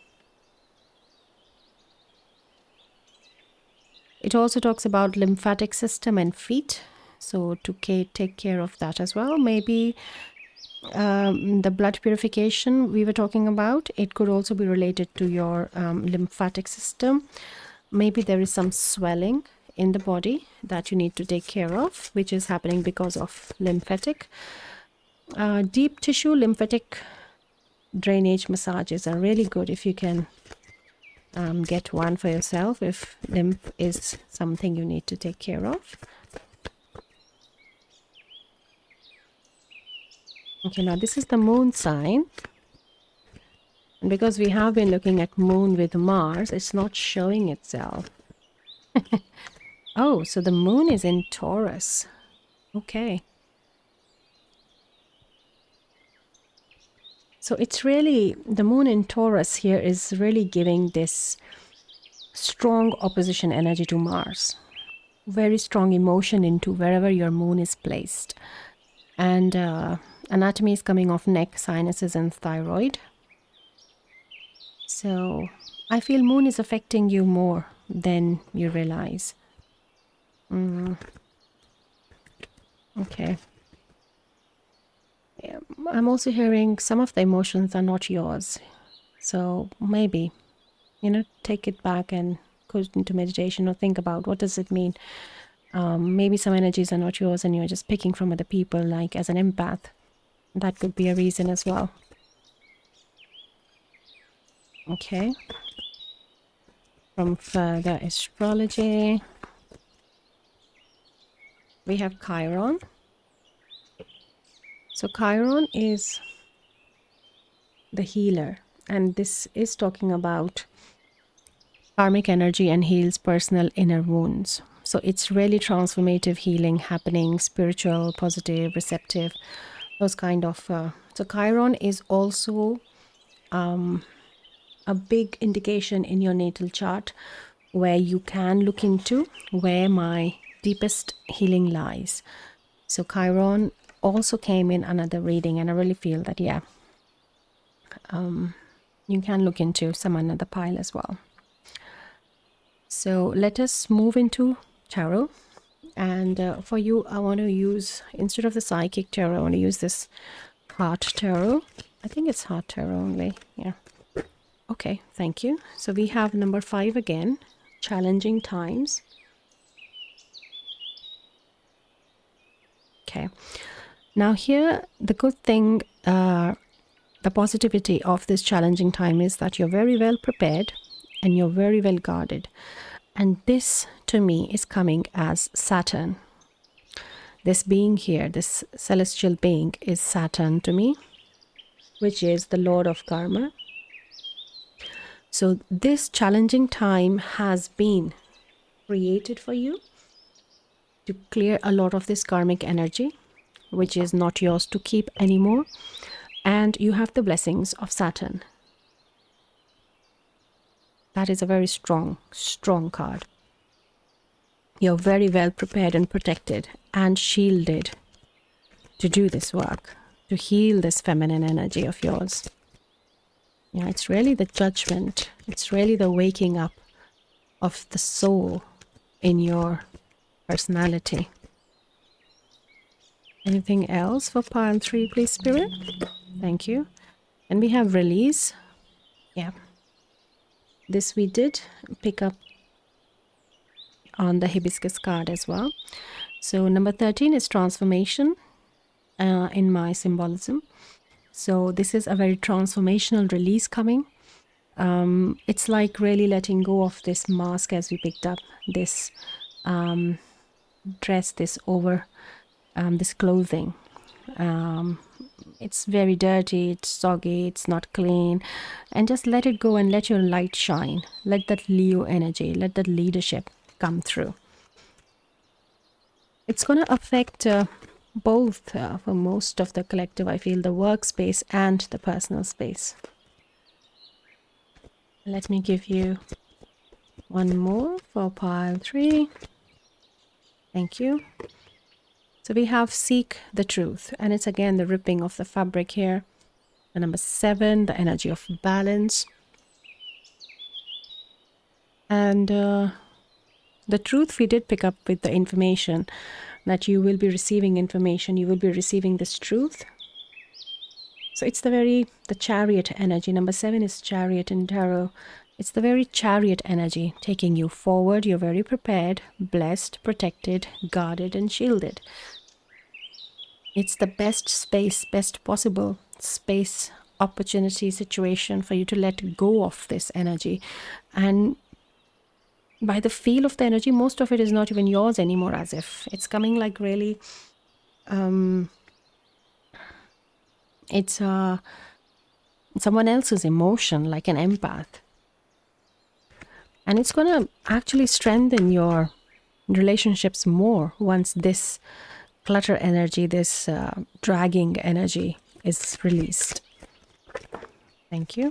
It also talks about lymphatic system and feet. So to take care of that as well. Maybe the blood purification we were talking about, it could also be related to your lymphatic system. Maybe there is some swelling in the body that you need to take care of, which is happening because of lymphatic. Deep tissue lymphatic drainage massages are really good if you can get one for yourself, if lymph is something you need to take care of. Okay, now this is the moon sign. And because we have been looking at moon with Mars, it's not showing itself. Oh, so the moon is in Taurus. Okay. So it's really, the moon in Taurus here is really giving this strong opposition energy to Mars. Very strong emotion into wherever your moon is placed. And anatomy is coming off neck, sinuses and thyroid. So I feel moon is affecting you more than you realize. Okay. Yeah, I'm also hearing some of the emotions are not yours. So maybe, take it back and go into meditation or think about what does it mean. Maybe some energies are not yours and you're just picking from other people, like as an empath. That could be a reason as well. Okay. From further astrology, we have Chiron. So Chiron is the healer, and this is talking about karmic energy and heals personal inner wounds. So it's really transformative healing happening, spiritual, positive, receptive, those kind of. So Chiron is also a big indication in your natal chart where you can look into where my deepest healing lies. So Chiron also came in another reading, and I really feel that, yeah, you can look into some another pile as well. So let us move into tarot. And for you, I want to use, instead of the psychic tarot, I want to use this heart tarot. I think it's heart tarot only. Yeah. Okay, thank you. So we have number 5 again, challenging times. Okay. Now here, the good thing, the positivity of this challenging time is that you're very well prepared and you're very well guarded. And this, to me, is coming as Saturn. This being here, this celestial being, is Saturn to me, which is the Lord of Karma. So this challenging time has been created for you to clear a lot of this karmic energy, which is not yours to keep anymore. And you have the blessings of Saturn. That is a very strong, strong card. You're very well prepared and protected and shielded to do this work, to heal this feminine energy of yours. Yeah, it's really the judgment. It's really the waking up of the soul in your personality. Anything else for pile 3, please, Spirit? Thank you. And we have release. Yeah. This we did pick up on the hibiscus card as well. So number 13 is transformation in my symbolism. So this is a very transformational release coming. It's like really letting go of this mask as we picked up this dress, this this clothing. It's very dirty, it's soggy, it's not clean, and just let it go and let your light shine. Let that Leo energy, let that leadership come through. It's going to affect both for most of the collective, I feel, the workspace and the personal space. Let me give you one more for pile 3. Thank you. So we have seek the truth, and it's again the ripping of the fabric here. The number 7, the energy of balance. And the truth we did pick up with the information that you will be receiving information, you will be receiving this truth. So it's the chariot energy. Number 7 is chariot in tarot. It's the very chariot energy taking you forward. You're very prepared, blessed, protected, guarded, and shielded. It's the best space, best possible space, opportunity, situation for you to let go of this energy. And by the feel of the energy, most of it is not even yours anymore, as if it's coming like really, it's someone else's emotion, like an empath. And it's going to actually strengthen your relationships more once this clutter energy, this dragging energy is released. Thank you.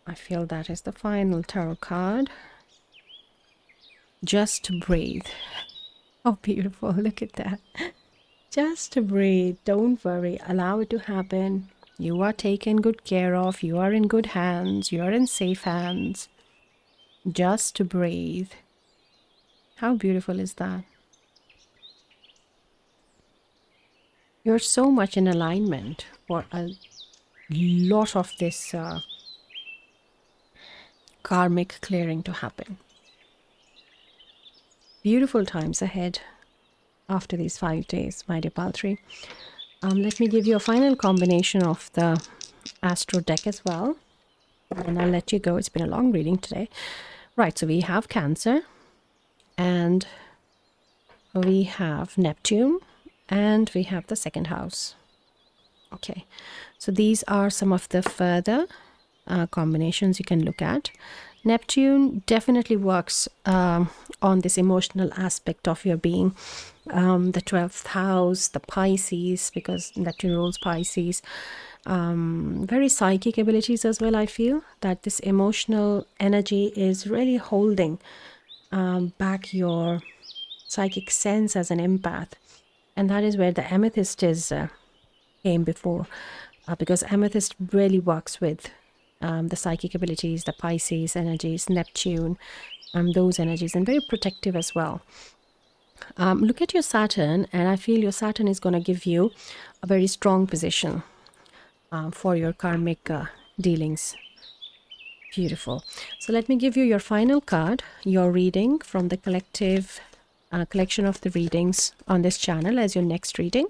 I feel that is the final tarot card. Just breathe. Oh, beautiful. Look at that. Just breathe. Don't worry. Allow it to happen. You are taken good care of. You are in good hands. You are in safe hands. Just breathe. How beautiful is that? You're so much in alignment for a lot of this karmic clearing to happen. Beautiful times ahead after these 5 days, my dear pile 3. Let me give you a final combination of the Astro deck as well, and I'll let you go. It's been a long reading today. Right, so we have Cancer, and we have Neptune, and we have the second house. Okay, so these are some of the further combinations you can look at. Neptune definitely works on this emotional aspect of your being. The 12th house, the Pisces, because Neptune rules Pisces. Very psychic abilities as well. I feel that this emotional energy is really holding back your psychic sense as an empath. And that is where the amethyst is came before, because amethyst really works with the psychic abilities, the Pisces energies, Neptune, those energies, and very protective as well. Look at your Saturn, and I feel your Saturn is going to give you a very strong position for your karmic dealings. Beautiful. So let me give you your final card, your reading from the collective collection of the readings on this channel as your next reading.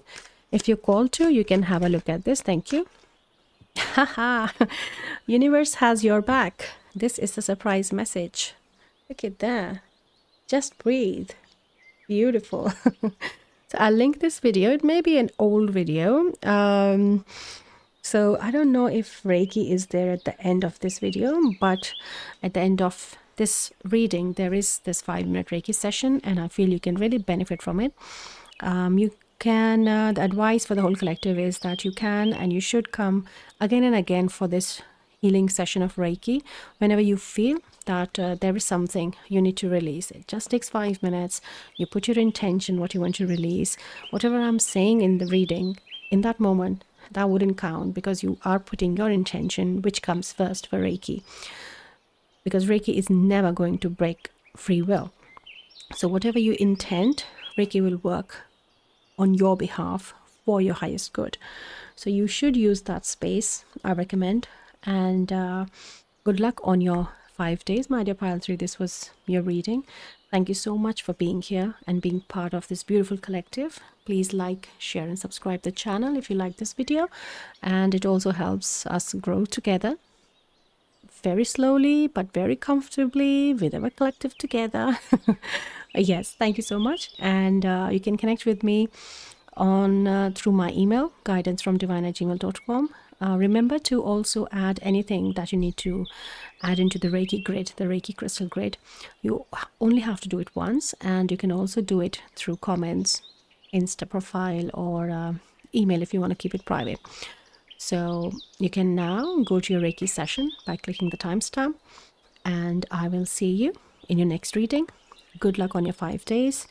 If you're called to, you can have a look at this. Thank you. Haha, universe has your back. This is the surprise message. Look at that. Just breathe. Beautiful. So I'll link this video. It may be an old video. So I don't know if Reiki is there at the end of this video, but at the end of this reading, there is this 5-minute Reiki session, and I feel you can really benefit from it. You can, the advice for the whole collective is that you can and you should come again and again for this healing session of Reiki. Whenever you feel that there is something you need to release, it just takes 5 minutes. You put your intention, what you want to release. Whatever I'm saying in the reading, in that moment, that wouldn't count, because you are putting your intention, which comes first for Reiki. Because Reiki is never going to break free will. So whatever you intend, Reiki will work on your behalf for your highest good. So you should use that space, I recommend. And good luck on your 5 days, my dear pile 3. This was your reading. Thank you so much for being here and being part of this beautiful collective. Please like, share, and subscribe the channel if you like this video. And it also helps us grow together, very slowly but very comfortably, with our collective together. Yes, thank you so much. And you can connect with me on through my email, guidancefromdivine@gmail.com. Remember to also add anything that you need to add into the Reiki grid, the Reiki crystal grid. You only have to do it once, and you can also do it through comments, Insta profile, or email if you want to keep it private. So you can now go to your Reiki session by clicking the timestamp, and I will see you in your next reading. Good luck on your 5 days.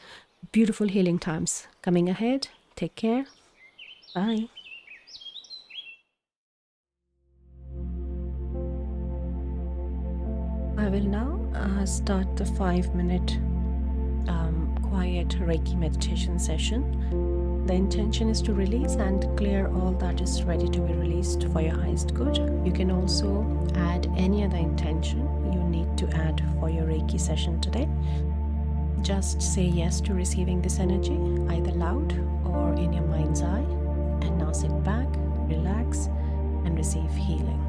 Beautiful healing times coming ahead. Take care. Bye. I will now start the 5-minute quiet Reiki meditation session. The intention is to release and clear all that is ready to be released for your highest good. You can also add any other intention you need to add for your Reiki session today. Just say yes to receiving this energy, either loud or in your mind's eye. And now sit back, relax, and receive healing.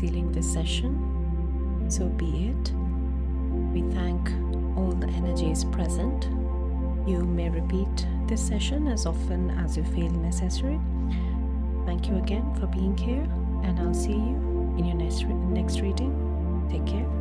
sealing this session. So be it. We thank all the energies present. You may repeat this session as often as you feel necessary. Thank you again for being here, and I'll see you in your next reading. Take care.